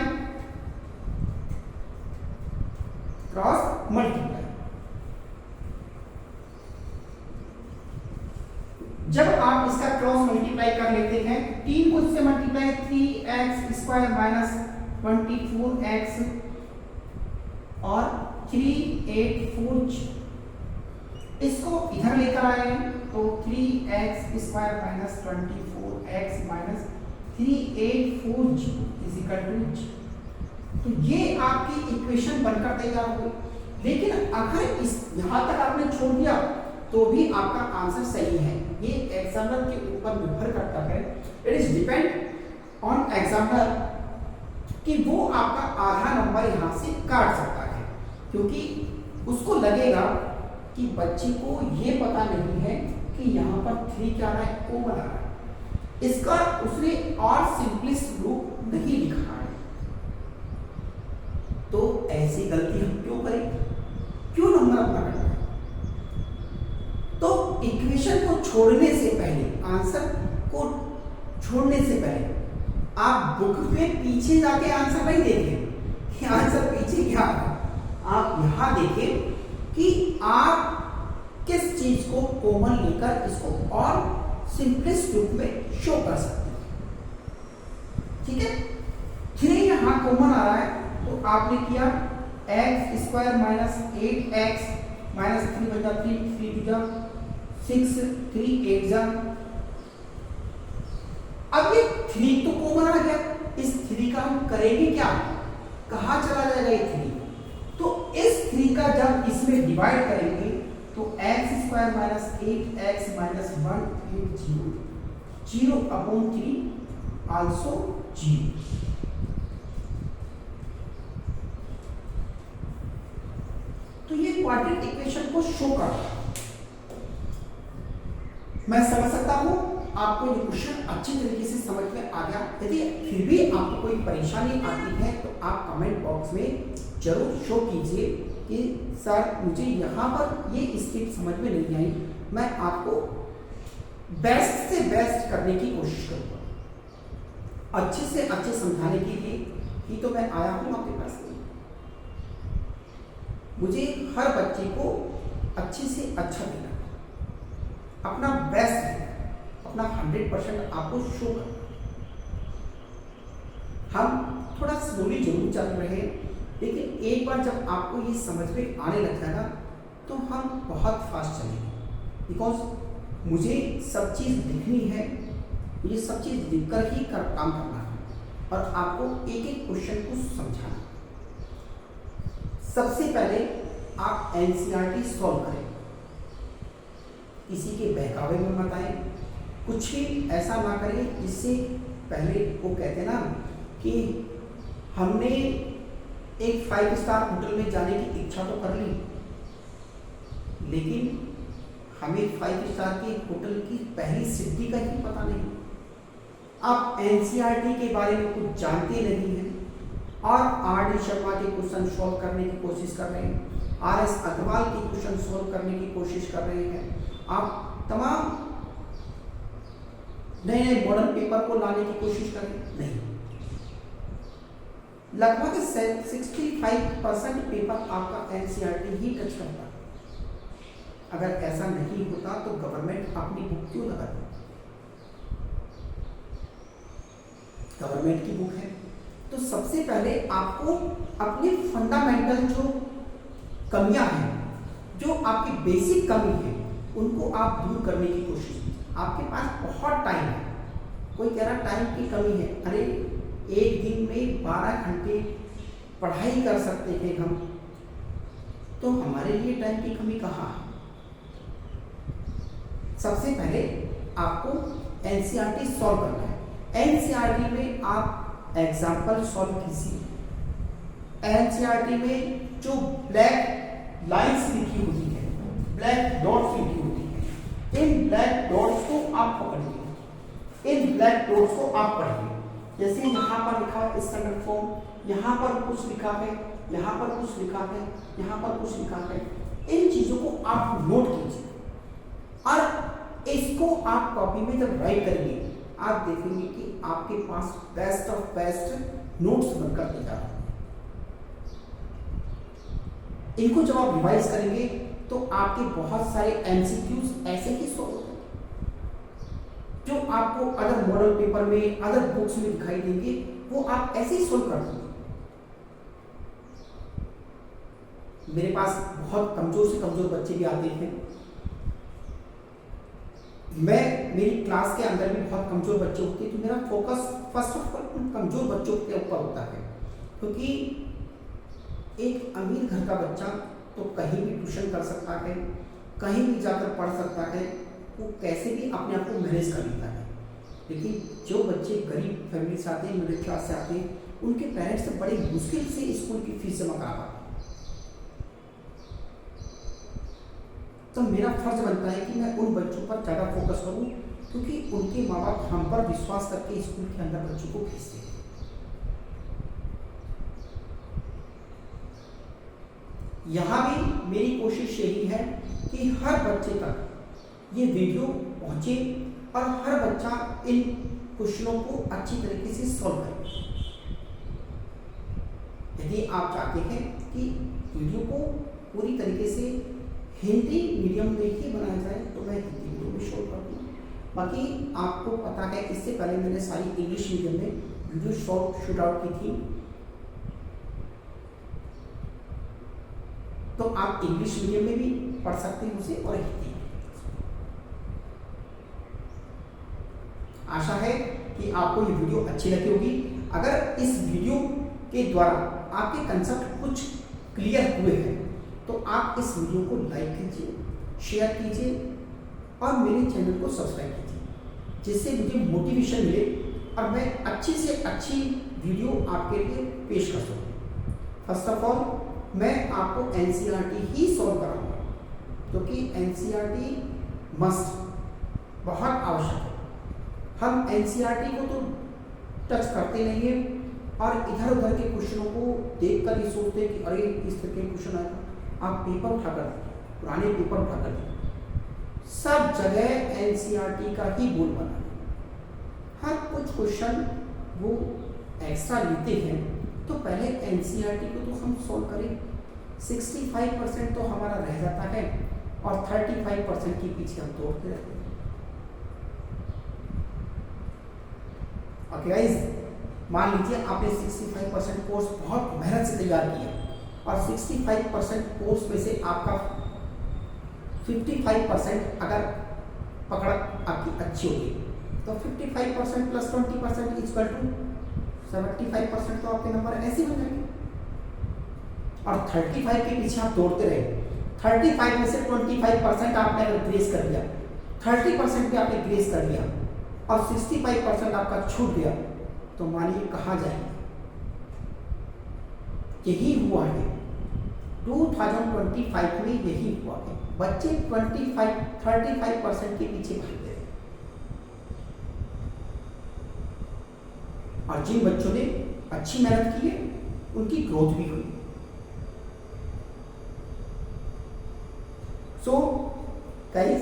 जब आप इसका क्रॉस मल्टीप्लाई कर लेते हैं, 3 को इससे मल्टीप्लाई 3x² माइनस 24x और 384, इसको इधर लेकर आए तो 3x² minus 24x minus 384 is equal to g। तो ये आपकी इक्वेशन बनकर तैयार हो गई। लेकिन अगर इस यहां तक आपने छोड़ दिया तो भी आपका आंसर सही है। ये एग्जामिनर के ऊपर निर्भर करता है, it is depend on examiner कि वो आपका आधा नंबर यहां से काट सकता है, क्योंकि उसको लगेगा कि बच्चे को ये पता नहीं है कि यहाँ पर 3 क्या आ रहा है, कॉमन आ रहा है। इसका उसने और सिंपलेस्ट रूप नहीं लिखा है। तो ऐसी गलती हम क्यों करें, क्यों नंबर अपना करना है? तो इक्वेशन को छोड़ने से पहले, आंसर को छोड़ने से पहले आप बुक में पीछे जाके आंसर नहीं देखें कि आंसर पीछे क्या है। आप यहां देखें कि आप किस चीज को कॉमन लेकर इसको और सिंपलेस्ट रूप में शो कर सकते हैं। ठीक है, 3 यहां कॉमन आ रहा है तो आपने किया x² माइनस 8x माइनस 3 बचा 3 2 6 3 8 जा। अब ये 3 तो कॉमन आ गया, इस 3 का हम करेंगे क्या, कहां चला जाएगा ये 3? तो इस 3 का जब इसमें डिवाइड करेंगे तो x² minus 8x minus 180 0/3 also 0। तो ये क्वाड्रेटिक इक्वेशन को शो कर रहा है। मैं समझ सकता हूं आपको ये क्वेश्चन अच्छी तरीके से समझ में आ गया। यदि फिर भी आपको कोई परेशानी आती है तो आप कमेंट बॉक्स में जरूर शो कीजिए कि सर मुझे यहाँ पर ये स्टेप समझ में नहीं आई, मैं आपको बेस्ट से बेस्ट करने की कोशिश करूँगा। अच्छे से अच्छे समझाने के लिए ही तो मैं आया हूँ आपके पास में। मुझे हर बच्चे को अच्छे से अच्छा देना, अपना बेस्ट देना, अपना 100% आपको शो करना। हम थोड़ा स्लोली जरूर चल रहे हैं, लेकिन एक बार जब आपको ये समझ में आने लग जाएगा तो हम बहुत फास्ट चलेंगे, बिकॉज मुझे सब चीज़ लिखनी है, मुझे सब चीज़ लिखकर ही काम करना है और आपको एक एक क्वेश्चन को समझाना। सबसे पहले आप एनसीईआरटी सॉल्व करें, किसी के बहकावे में मत आए, कुछ भी ऐसा ना करें जिससे पहले वो कहते ना कि हमने एक 5 स्टार होटल में जाने की इच्छा तो कर ली, लेकिन हमें 5 स्टार के होटल की पहली सीढ़ी का ही पता नहीं। आप एनसीईआरटी के बारे में कुछ जानते नहीं हैं और आर डी शर्मा के क्वेश्चन सॉल्व करने की कोशिश कर रहे हैं, आर एस अग्रवाल के क्वेश्चन सॉल्व करने की कोशिश कर रहे हैं, आप तमाम नए नए मॉडल पेपर को लाने की कोशिश करें, नहीं। लगभग 65% पेपर आपका एनसीईआरटी ही टच करता है। अगर ऐसा नहीं होता तो गवर्नमेंट अपनी बुक क्यों लगाती? गवर्नमेंट की बुक है। तो सबसे पहले आपको अपने फंडामेंटल जो कमियां हैं, जो आपकी बेसिक कमी है, उनको आप दूर करने की कोशिश कीजिए। आपके पास बहुत टाइम है। कोई कह रहा टाइम की कमी है, अरे एक दिन में 12 घंटे पढ़ाई कर सकते हैं हम, तो हमारे लिए टाइम की कमी कहाँ है? सबसे पहले आपको एनसीईआरटी सॉल्व करना है। एनसीईआरटी में आप एग्जाम्पल सॉल्व कीजिए। एनसीईआरटी में जो ब्लैक लाइंस लिखी होती है, ब्लैक डॉट्स लिखी होती है, इन ब्लैक डॉट्स को आप पकड़िए, इन ब्लैक डॉट्स को आप पढ़िए। जैसे यहाँ पर लिखा है स्टैंडर्ड फॉर्म, यहाँ पर कुछ लिखा है, यहाँ पर कुछ लिखा है, यहाँ पर कुछ लिखा है, इन चीजों को आप नोट कीजिए और इसको आप कॉपी में जब राइट करेंगे, आप देखेंगे कि आपके पास बेस्ट ऑफ बेस्ट नोट्स बनकर तैयार होंगे। इनको जब आप रिवाइज करेंगे तो आपके बहुत सारे एमसीक्यूज ऐसे ही सॉल्व होंगे जो आपको अदर मॉडल पेपर में, अदर बुक्स में दिखाई देंगे, वो आप ऐसे ही सोल्व कर देंगे। मेरे पास बहुत कमजोर से कमजोर बच्चे भी आते हैं। मेरी क्लास के अंदर भी बहुत कमजोर बच्चे होते हैं, तो मेरा फोकस फर्स्ट ऑफ ऑल उन कमजोर बच्चों के ऊपर होता है, क्योंकि एक अमीर घर का बच्चा तो कहीं भी ट्यूशन कर सकता है, कहीं भी जाकर पढ़ सकता है, वो कैसे भी अपने आप को मैनेज कर लेता है। लेकिन जो बच्चे गरीब फैमिली से आते हैं, मिडिल क्लास से आते हैं, उनके पेरेंट्स बड़ी मुश्किल से स्कूल की फीस जमा करा पाते हैं। तो मेरा फर्ज बनता है कि मैं उन बच्चों पर ज़्यादा फोकस करूं, क्योंकि उनके माँ बाप हम पर विश्वास करके स्कूल के अंदर बच्चों को भेजते हैं। यहाँ भी मेरी कोशिश यही है कि हर बच्चे तक ये वीडियो पहुंचे और हर बच्चा इन क्वेश्चनों को अच्छी तरीके से सॉल्व करे। यदि आप चाहते हैं कि वीडियो को पूरी तरीके से हिंदी मीडियम में ही बनाया जाए तो मैं हिंदी मीडियम में शो कर दूँ। बाकी आपको पता है, इससे पहले मैंने सारी इंग्लिश मीडियम में वीडियो शूट आउट की थी, तो आप इंग्लिश मीडियम में भी पढ़ सकते हैं उसे और हिंदी। आशा है कि आपको ये वीडियो अच्छी लगी होगी। अगर इस वीडियो के द्वारा आपके कंसेप्ट कुछ क्लियर हुए हैं तो आप इस वीडियो को लाइक कीजिए, शेयर कीजिए और मेरे चैनल को सब्सक्राइब कीजिए, जिससे मुझे मोटिवेशन मिले और मैं अच्छी से अच्छी वीडियो आपके लिए पेश कर सकूँ। फर्स्ट ऑफ ऑल मैं आपको एनसीईआरटी ही सॉल्व कराऊंगा, क्योंकि एनसीईआरटी मस्ट बहुत आवश्यक है। हम एनसीईआरटी को तो टच करते नहीं हैं और इधर उधर के क्वेश्चनों को देखकर ये सोचते हैं कि अरे इस तरह के क्वेश्चन आएगा। आप पेपर उठाकर देखिए, पुराने पेपर उठाकर देखिए, सब जगह एनसीईआरटी का ही बोल बना है। हर कुछ क्वेश्चन वो एक्स्ट्रा लेते हैं, तो पहले एनसीईआरटी को तो हम सॉल्व करें। 65% तो हमारा रह जाता है और 35% के पीछे हम दौड़ते रहते हैं। ओके गाइस, मान लीजिए आपने 65% कोर्स बहुत मेहनत से तैयार किया और 65% कोर्स में से आपका 55% अगर पकड़ आपकी अच्छी होगी तो 55% प्लस 20% इक्वल टू 75% तो आपके नंबर ऐसे बन जाएंगे। और 35 के पीछे आप दौड़ते रहे, 35 में से 25% आपने अगर ग्रेस कर लिया, 30% भी आपने ग्रेस कर लिया और 65% आपका छूट गया, तो मानिए कहाँ जाएंगे। यही हुआ है 2025 में, यही हुआ है। बच्चे 35% के पीछे भाग गए और जिन बच्चों ने अच्छी मेहनत की है उनकी ग्रोथ भी हुई। सो गाइस,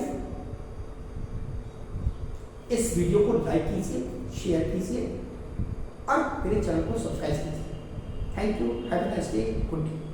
इस वीडियो को लाइक कीजिए, शेयर कीजिए और मेरे चैनल को सब्सक्राइब कीजिए। Thank you, have a nice day, good day.